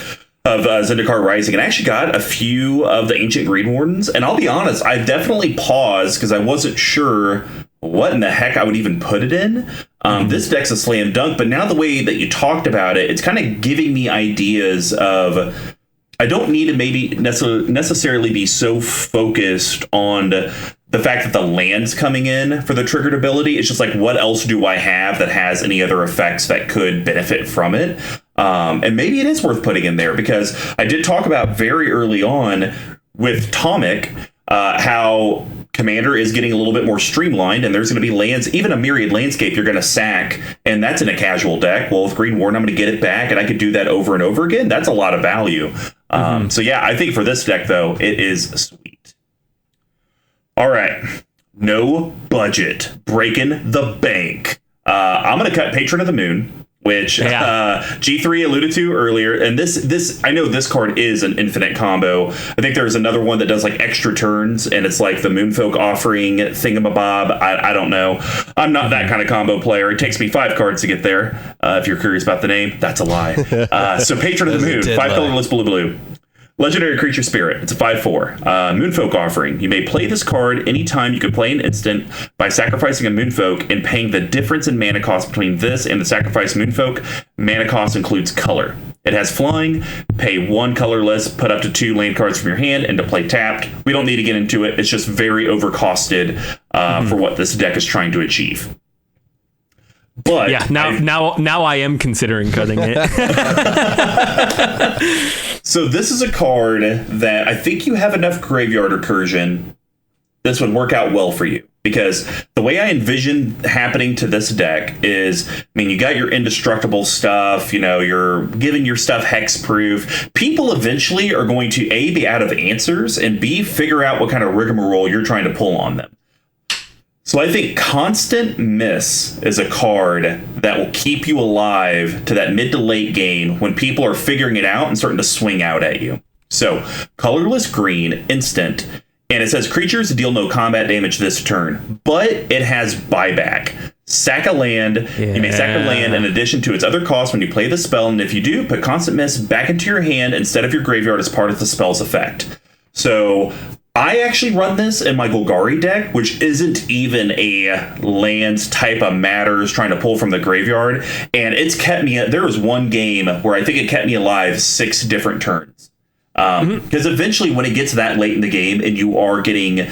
of Zendikar Rising, and I actually got a few of the Ancient Green Wardens, and I'll be honest, I definitely paused because I wasn't sure what in the heck I would even put it in. This deck's a slam dunk, but now the way that you talked about it, it's kind of giving me ideas of I don't need to maybe necessarily be so focused on the fact that the land's coming in for the triggered ability. It's just like, what else do I have that has any other effects that could benefit from it? And maybe it is worth putting in there, because I did talk about very early on with Tomic how Commander is getting a little bit more streamlined, and there's going to be lands, even a Myriad Landscape you're going to sack, and that's in a casual deck. Well, with Green Warden, I'm going to get it back, and I could do that over and over again. That's a lot of value. So yeah, I think for this deck, though, it is sweet. All right. No budget. Breaking the bank. I'm going to cut Patron of the Moon, which G3 alluded to earlier. And this I know this card is an infinite combo. I think there's another one that does like extra turns, and it's like the Moonfolk Offering thingamabob. I don't know. I'm not that kind of combo player. It takes me 5 cards to get there. If you're curious about the name, that's a lie. So Patron of the Moon, 5 colorless blue. Legendary Creature Spirit. It's a 5/4. Moonfolk Offering. You may play this card anytime you can play an instant by sacrificing a Moonfolk and paying the difference in mana cost between this and the sacrificed Moonfolk. Mana cost includes color. It has flying. Pay 1 colorless, put up to 2 land cards from your hand, and to play tapped. We don't need to get into it. It's just very overcosted for what this deck is trying to achieve. But yeah, now I am considering cutting it. So this is a card that I think you have enough graveyard recursion. This would work out well for you, because the way I envision happening to this deck is, I mean, you got your indestructible stuff, you're giving your stuff hexproof. People eventually are going to A, be out of answers, and B, figure out what kind of rigmarole you're trying to pull on them. So I think Constant Miss is a card that will keep you alive to that mid to late game when people are figuring it out and starting to swing out at you. So colorless green, instant, and it says creatures deal no combat damage this turn, but it has buyback. Sack a land. Yeah. You may sack a land in addition to its other costs when you play the spell, and if you do, put Constant Miss back into your hand instead of your graveyard as part of the spell's effect. So I actually run this in my Golgari deck, which isn't even a lands type of matters trying to pull from the graveyard. And it's kept me, there was one game where I think it kept me alive 6 different turns. Because eventually when it gets that late in the game and you are getting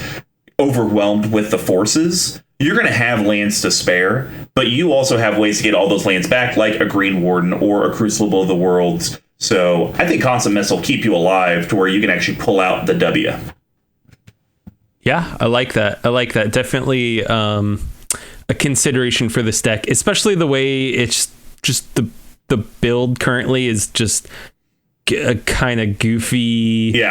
overwhelmed with the forces, you're going to have lands to spare, but you also have ways to get all those lands back, like a Green Warden or a Crucible of the Worlds. So I think Constant Miss will keep you alive to where you can actually pull out the W. Yeah, I like that. Definitely a consideration for this deck, especially the way it's just the build currently is just a kind of goofy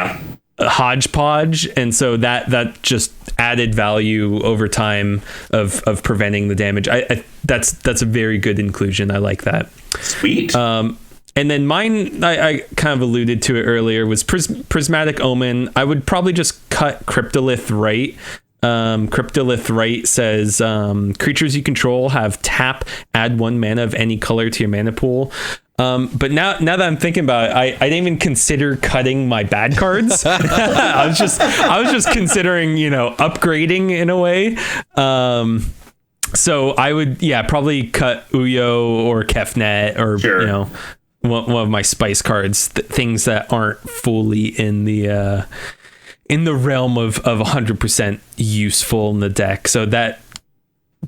hodgepodge, and so that just added value over time of preventing the damage. That's a very good inclusion. I like that. Sweet. And then mine, I kind of alluded to it earlier, was Prismatic Omen. I would probably just cut Cryptolith Right. Cryptolith Right says creatures you control have tap, add 1 mana of any color to your mana pool. But now that I'm thinking about it, I didn't even consider cutting my bad cards. I was just considering, upgrading in a way. So I would, probably cut Uyo or Kefnet or, sure. One of my spice cards, things that aren't fully in the realm of 100% useful in the deck. So that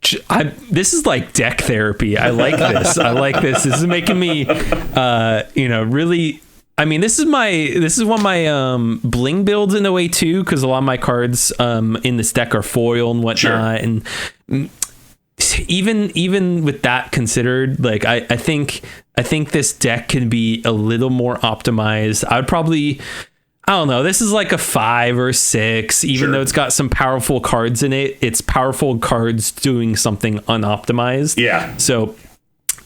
this is like deck therapy. I like this. This is making me, really. I mean, this is one of my bling builds in a way too, because a lot of my cards in this deck are foil and whatnot, sure. and even with that considered, like I think this deck can be a little more optimized. I would probably, I don't know, this is like a 5 or 6, even sure. though it's got some powerful cards in it. It's powerful cards doing something unoptimized. Yeah. So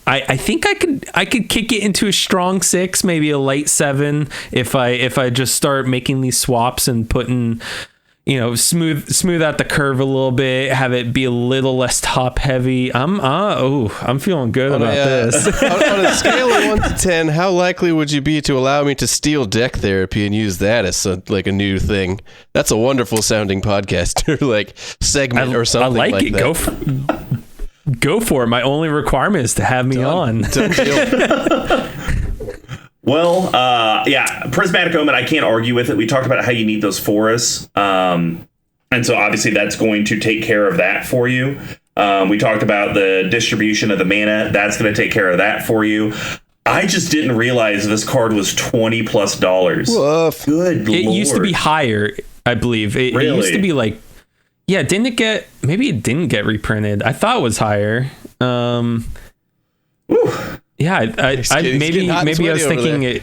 I think I could kick it into a strong 6, maybe a light 7 if I just start making these swaps and putting, smooth out the curve a little bit, have it be a little less top heavy. I'm feeling good about this. On a scale of 1 to 10, how likely would you be to allow me to steal deck therapy and use that as a new thing? That's a wonderful sounding podcaster segment or something. I like it. That. Go for it. My only requirement is to have me on. Done deal. Well, Prismatic Omen, I can't argue with it. We talked about how you need those forests. And so obviously that's going to take care of that for you. We talked about the distribution of the mana. That's going to take care of that for you. I just didn't realize this card was $20+. Woof. Good Lord. It used to be higher, I believe. It used to be maybe it didn't get reprinted. I thought it was higher. Yeah, maybe I was thinking it.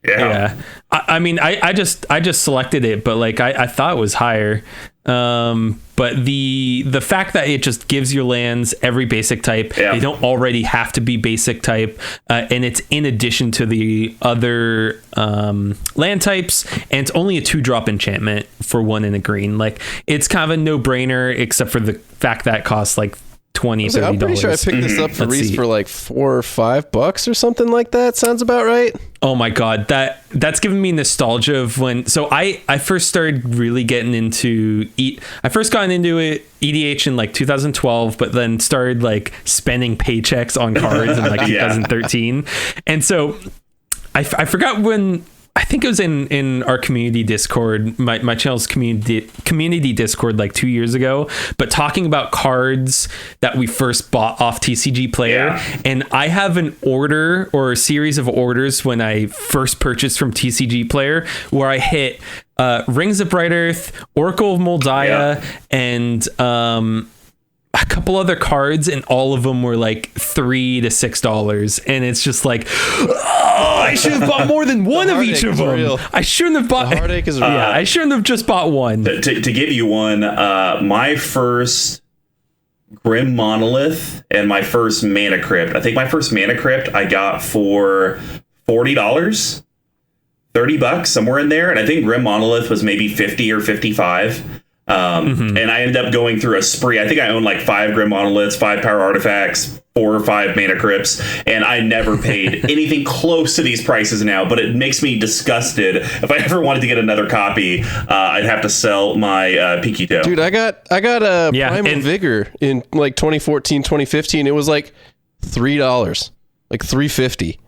Yeah. I just selected it, but I thought it was higher. But the fact that it just gives your lands every basic type, they don't already have to be basic type, and it's in addition to the other land types, and it's only a 2-drop enchantment for 1 and a green. It's kind of a no-brainer, except for the fact that it costs $20-$30. I'm pretty sure I picked this up for Reese for $4 or $5 or something like that. Sounds about right. Oh my god, that's giving me nostalgia of when. So I first started really getting into I first got into it EDH in 2012, but then started spending paychecks on cards in 2013, and so I forgot when. I think it was in our community Discord, my channel's community Discord 2 years ago, but talking about cards that we first bought off TCG Player. And I have an order or a series of orders when I first purchased from TCG Player where I hit Rings of Bright Earth, Oracle of Moldiah, and a couple other cards, and all of them were $3 to $6, and it's just I should have bought more than one of each of them. Real. I shouldn't have bought. The heartache is real. Yeah, I shouldn't have just bought one. To give you one, my first Grim Monolith and my first Mana Crypt. I think my first Mana Crypt I got for $40, $30, somewhere in there, and I think Grim Monolith was maybe 50 or 55. And I ended up going through a spree. I think I owned 5 Grim Monoliths, 5 Power Artifacts, 4 or 5 Mana Crypts, and I never paid anything close to these prices now, but it makes me disgusted. If I ever wanted to get another copy, I'd have to sell my Pikito. Dude, I got a Primal Vigor in 2014, 2015. It was $3, $3.50.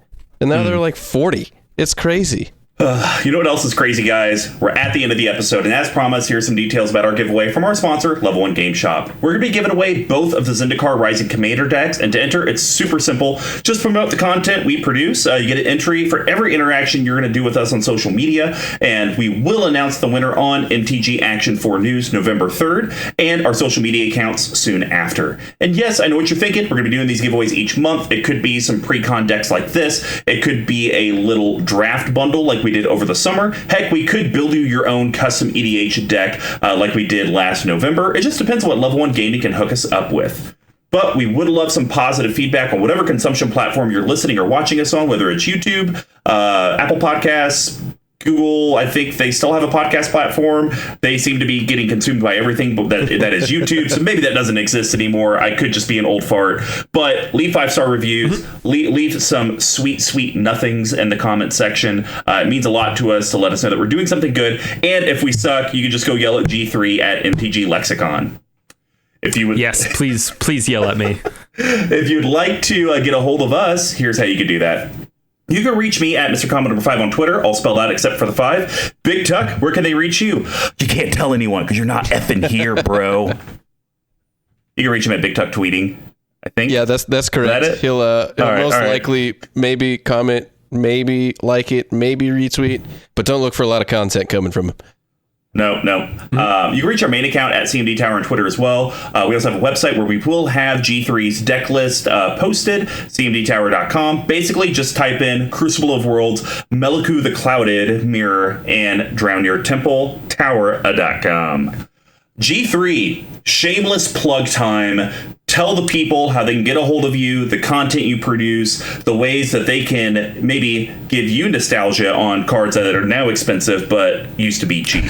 And now they're $40. It's crazy. You know what else is crazy, guys? We're at the end of the episode, and as promised, here's some details about our giveaway from our sponsor, Level 1 Game Shop. We're going to be giving away both of the Zendikar Rising Commander decks, and to enter, it's super simple. Just promote the content we produce. You get an entry for every interaction you're going to do with us on social media, and we will announce the winner on MTG Action 4 News November 3rd, and our social media accounts soon after. And yes, I know what you're thinking. We're going to be doing these giveaways each month. It could be some pre-con decks like this. It could be a little draft bundle like we did over the summer. Heck, we could build you your own custom EDH deck like we did last November. It just depends on what Level 1 Gaming can hook us up with. But we would love some positive feedback on whatever consumption platform you're listening or watching us on, whether it's YouTube, Apple Podcasts, Google. I think they still have a podcast platform. They seem to be getting consumed by everything but that is YouTube. So maybe that doesn't exist anymore. I could just be an old fart. But leave 5-star reviews. Leave some sweet nothings in the comment section. It means a lot to us to let us know that we're doing something good. And if we suck, you can just go yell at G3 at MTGLexicon. If you would, yes, please yell at me. If you'd like to get a hold of us, here's how you can do that. You can reach me at Mr. Commodore 5 on Twitter, all spelled out except for the 5. Big Tuck, where can they reach you? You can't tell anyone because you're not effing here, bro. You can reach him at Big Tuck Tweeting, I think. Yeah, that's correct. Is that it? He'll most likely maybe comment, maybe like it, maybe retweet, but don't look for a lot of content coming from him. No. You can reach our main account at CMD Tower on Twitter as well. We also have a website where we will have G3's deck list posted, cmdtower.com. Basically, just type in Crucible of Worlds, Meliku the Clouded, Mirror, and Drownir Temple, tower.com. G3, shameless plug time. Tell the people how they can get a hold of you, the content you produce, the ways that they can maybe give you nostalgia on cards that are now expensive but used to be cheap.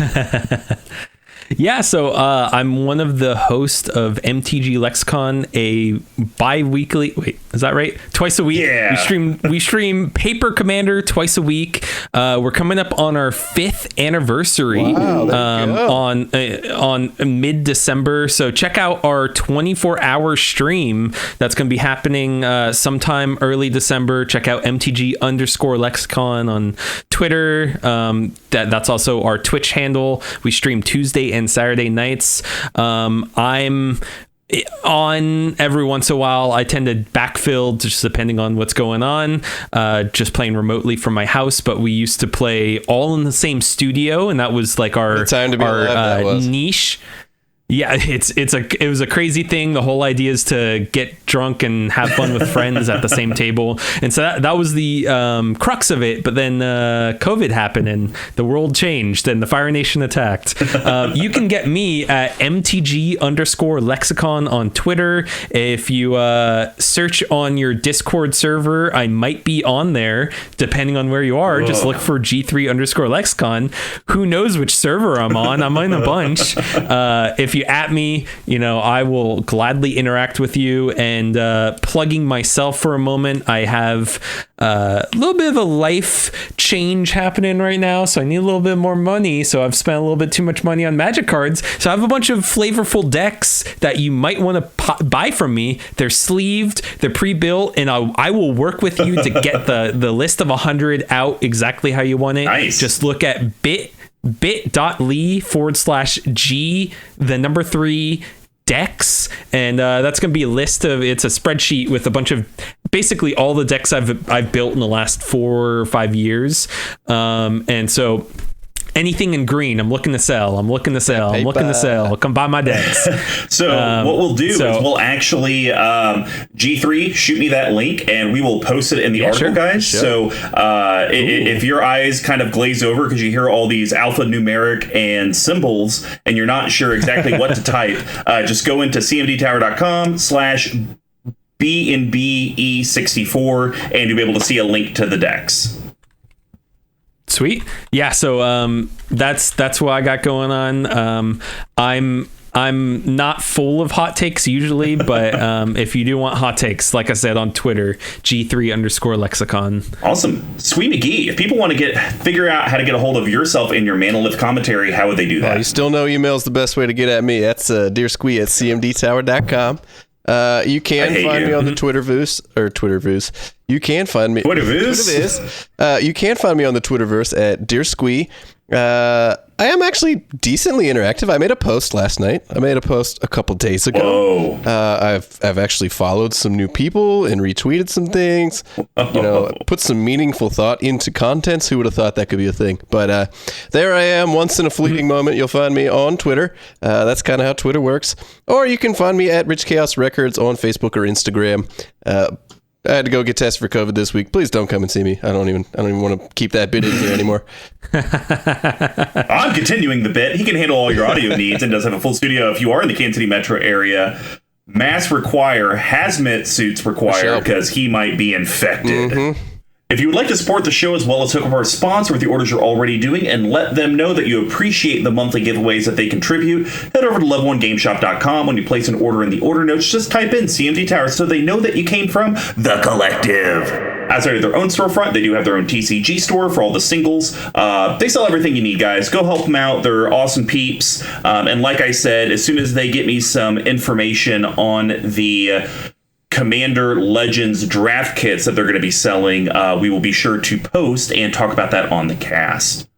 Yeah, so I'm one of the hosts of MTGLexicon, a bi-weekly. Wait, is that right? Twice a week. Yeah. We stream Paper Commander twice a week. We're coming up on our 5th anniversary on mid-December. So check out our 24-hour stream that's going to be happening sometime early December. Check out MTG_Lexicon on Twitter. That's also our Twitch handle. We stream Tuesday and Saturday nights. I'm on every once in a while. I tend to backfill just depending on what's going on, just playing remotely from my house. But we used to play all in the same studio, and that was like our niche. Yeah, it was a crazy thing. The whole idea is to get drunk and have fun with friends at the same table, and so that was the crux of it. But then COVID happened, and the world changed, and the Fire Nation attacked. You can get me at MTG_Lexicon on Twitter. If you search on your Discord server, I might be on there, depending on where you are. Whoa. Just look for G3_Lexicon. Who knows which server I'm on? I'm in a bunch. If you at me, I will gladly interact with you. And plugging myself for a moment, I have a little bit of a life change happening right now, so I need a little bit more money. So I've spent a little bit too much money on Magic cards. So I have a bunch of flavorful decks that you might want to buy from me. They're sleeved, they're pre-built, and I will work with you to get the list of 100 out exactly how you want it. Nice. Just look at bit.ly/G3 decks, and that's going to be a list of, it's a spreadsheet with a bunch of basically all the decks I've built in the last 4 or 5 years, and so anything in green, I'm looking to sell. I'm looking to sell. Come buy my decks. So what we'll do is we'll actually G3 shoot me that link, and we will post it in the article, guys. Sure. So if your eyes kind of glaze over because you hear all these alphanumeric and symbols, and you're not sure exactly what to type, just go into cmdtower.com/BNBE64, and you'll be able to see a link to the decks. Sweet. Yeah, so that's what I got going on. I'm not full of hot takes usually, but if you do want hot takes, like I said on Twitter, G3_Lexicon. Awesome. Sweet McGee, if people want to figure out how to get a hold of yourself in your Manolith commentary, how would they do that? You still know email's the best way to get at me. That's dearsquee@cmdtower.com. You can find me on the Twitterverse. You can find me Twitterverse. You can find me on the Twitterverse at Dearsquee. I am actually decently interactive. I made a post last night. I made a post a couple days ago. I've actually followed some new people and retweeted some things. Put some meaningful thought into contents. Who would have thought that could be a thing? But there I am. Once in a fleeting moment, you'll find me on Twitter. That's kind of how Twitter works. Or you can find me at Rich Chaos Records on Facebook or Instagram. I had to go get tested for COVID this week. Please don't come and see me. I don't even want to keep that bit in here anymore. I'm continuing the bit. He can handle all your audio needs and does have a full studio. If you are in the Kansas City metro area, masks require, hazmat suits require, because he might be infected. Mm-hmm. If you would like to support the show as well as hook up our sponsor with the orders you're already doing and let them know that you appreciate the monthly giveaways that they contribute, head over to level1gameshop.com. When you place an order in the order notes, just type in CMD Tower so they know that you came from the collective. Outside of their own storefront, they do have their own TCG store for all the singles. They sell everything you need, guys. Go help them out. They're awesome peeps. And like I said, as soon as they get me some information on the Commander Legends draft kits that they're going to be selling, we will be sure to post and talk about that on the cast.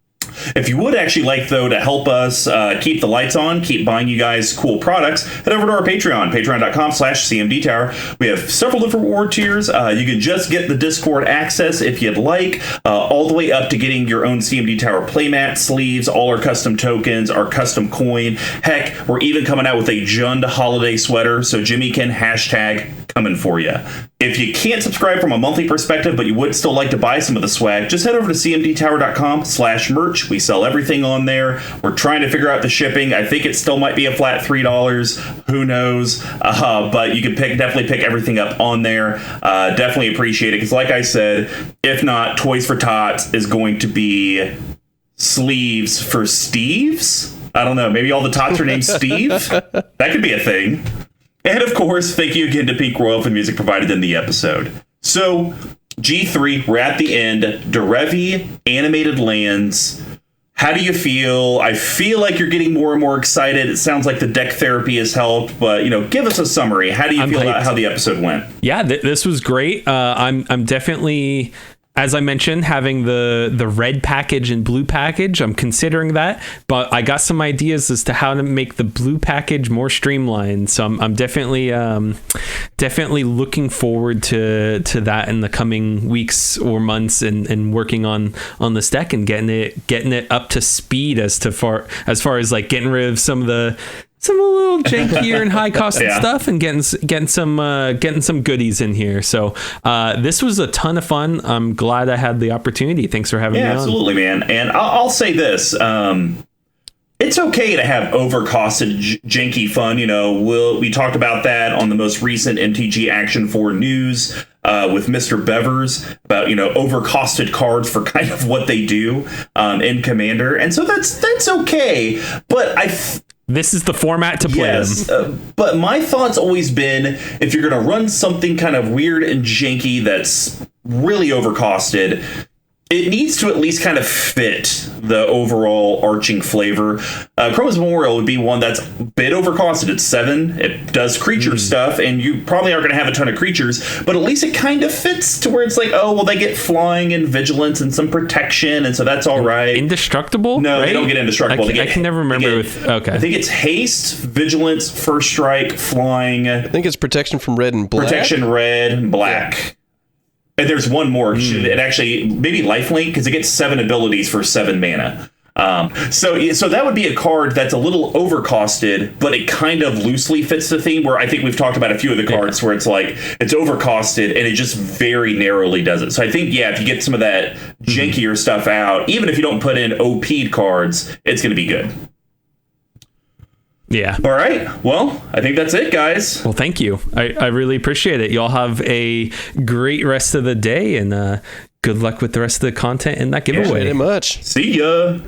If you would actually like, though, to help us keep the lights on, keep buying you guys cool products, head over to our Patreon, patreon.com/CMDTower. We have several different reward tiers. You can just get the Discord access if you'd like, all the way up to getting your own CMD Tower playmat, sleeves, all our custom tokens, our custom coin. Heck, we're even coming out with a Jund holiday sweater, so Jimmy can hashtag coming for you. If you can't subscribe from a monthly perspective, but you would still like to buy some of the swag, just head over to cmdtower.com/merch. We sell everything on there. We're trying to figure out the shipping. I think it still might be a flat $3. Who knows? But you can definitely pick everything up on there. Definitely appreciate it. Because like I said, if not, Toys for Tots is going to be sleeves for Steve's. I don't know. Maybe all the tots are named Steve? That could be a thing. And of course, thank you again to Pink Royal for the music provided in the episode. So, G3, we're at the end. Derevi, animated lands. How do you feel? I feel like you're getting more and more excited. It sounds like the deck therapy has helped, but give us a summary. How do you feel about how the episode went? Yeah, this was great. I'm definitely, as I mentioned, having the red package and blue package. I'm considering that, but I got some ideas as to how to make the blue package more streamlined. So I'm definitely looking forward to that in the coming weeks or months, and working on this deck and getting it up to speed as far as like getting rid of some a little jankier and high cost stuff, and getting some goodies in here. So this was a ton of fun. I'm glad I had the opportunity. Thanks for having me on. Absolutely, man. And I'll say this. It's okay to have overcosted, janky fun. We talked about that on the most recent MTG Action 4 news with Mr. Bevers about, overcosted cards for kind of what they do in Commander. And so that's okay. But this is the format to play them. But my thought's always been, if you're going to run something kind of weird and janky that's really overcosted, it needs to at least kind of fit the overall arching flavor. Chroma's Memorial would be one that's a bit overcosted. It's 7. It does creature stuff, and you probably aren't going to have a ton of creatures, but at least it kind of fits to where it's like, oh, well, they get flying and vigilance and some protection, and so that's all right. Indestructible? No, right? they don't get indestructible. I can never remember okay. I think it's haste, vigilance, first strike, flying. I think it's protection from red and black. Protection red and black. Yeah. And there's one more. It actually, maybe Lifeline, because it gets 7 abilities for 7 mana. So that would be a card that's a little overcosted, but it kind of loosely fits the theme, where I think we've talked about a few of the cards where it's like, it's overcosted and it just very narrowly does it. So I think, if you get some of that jankier stuff out, even if you don't put in OP'd cards, it's going to be good. Yeah. All right. Well, I think that's it, guys. Well, thank you. I really appreciate it. Y'all have a great rest of the day, and good luck with the rest of the content in that giveaway. Very much. See ya.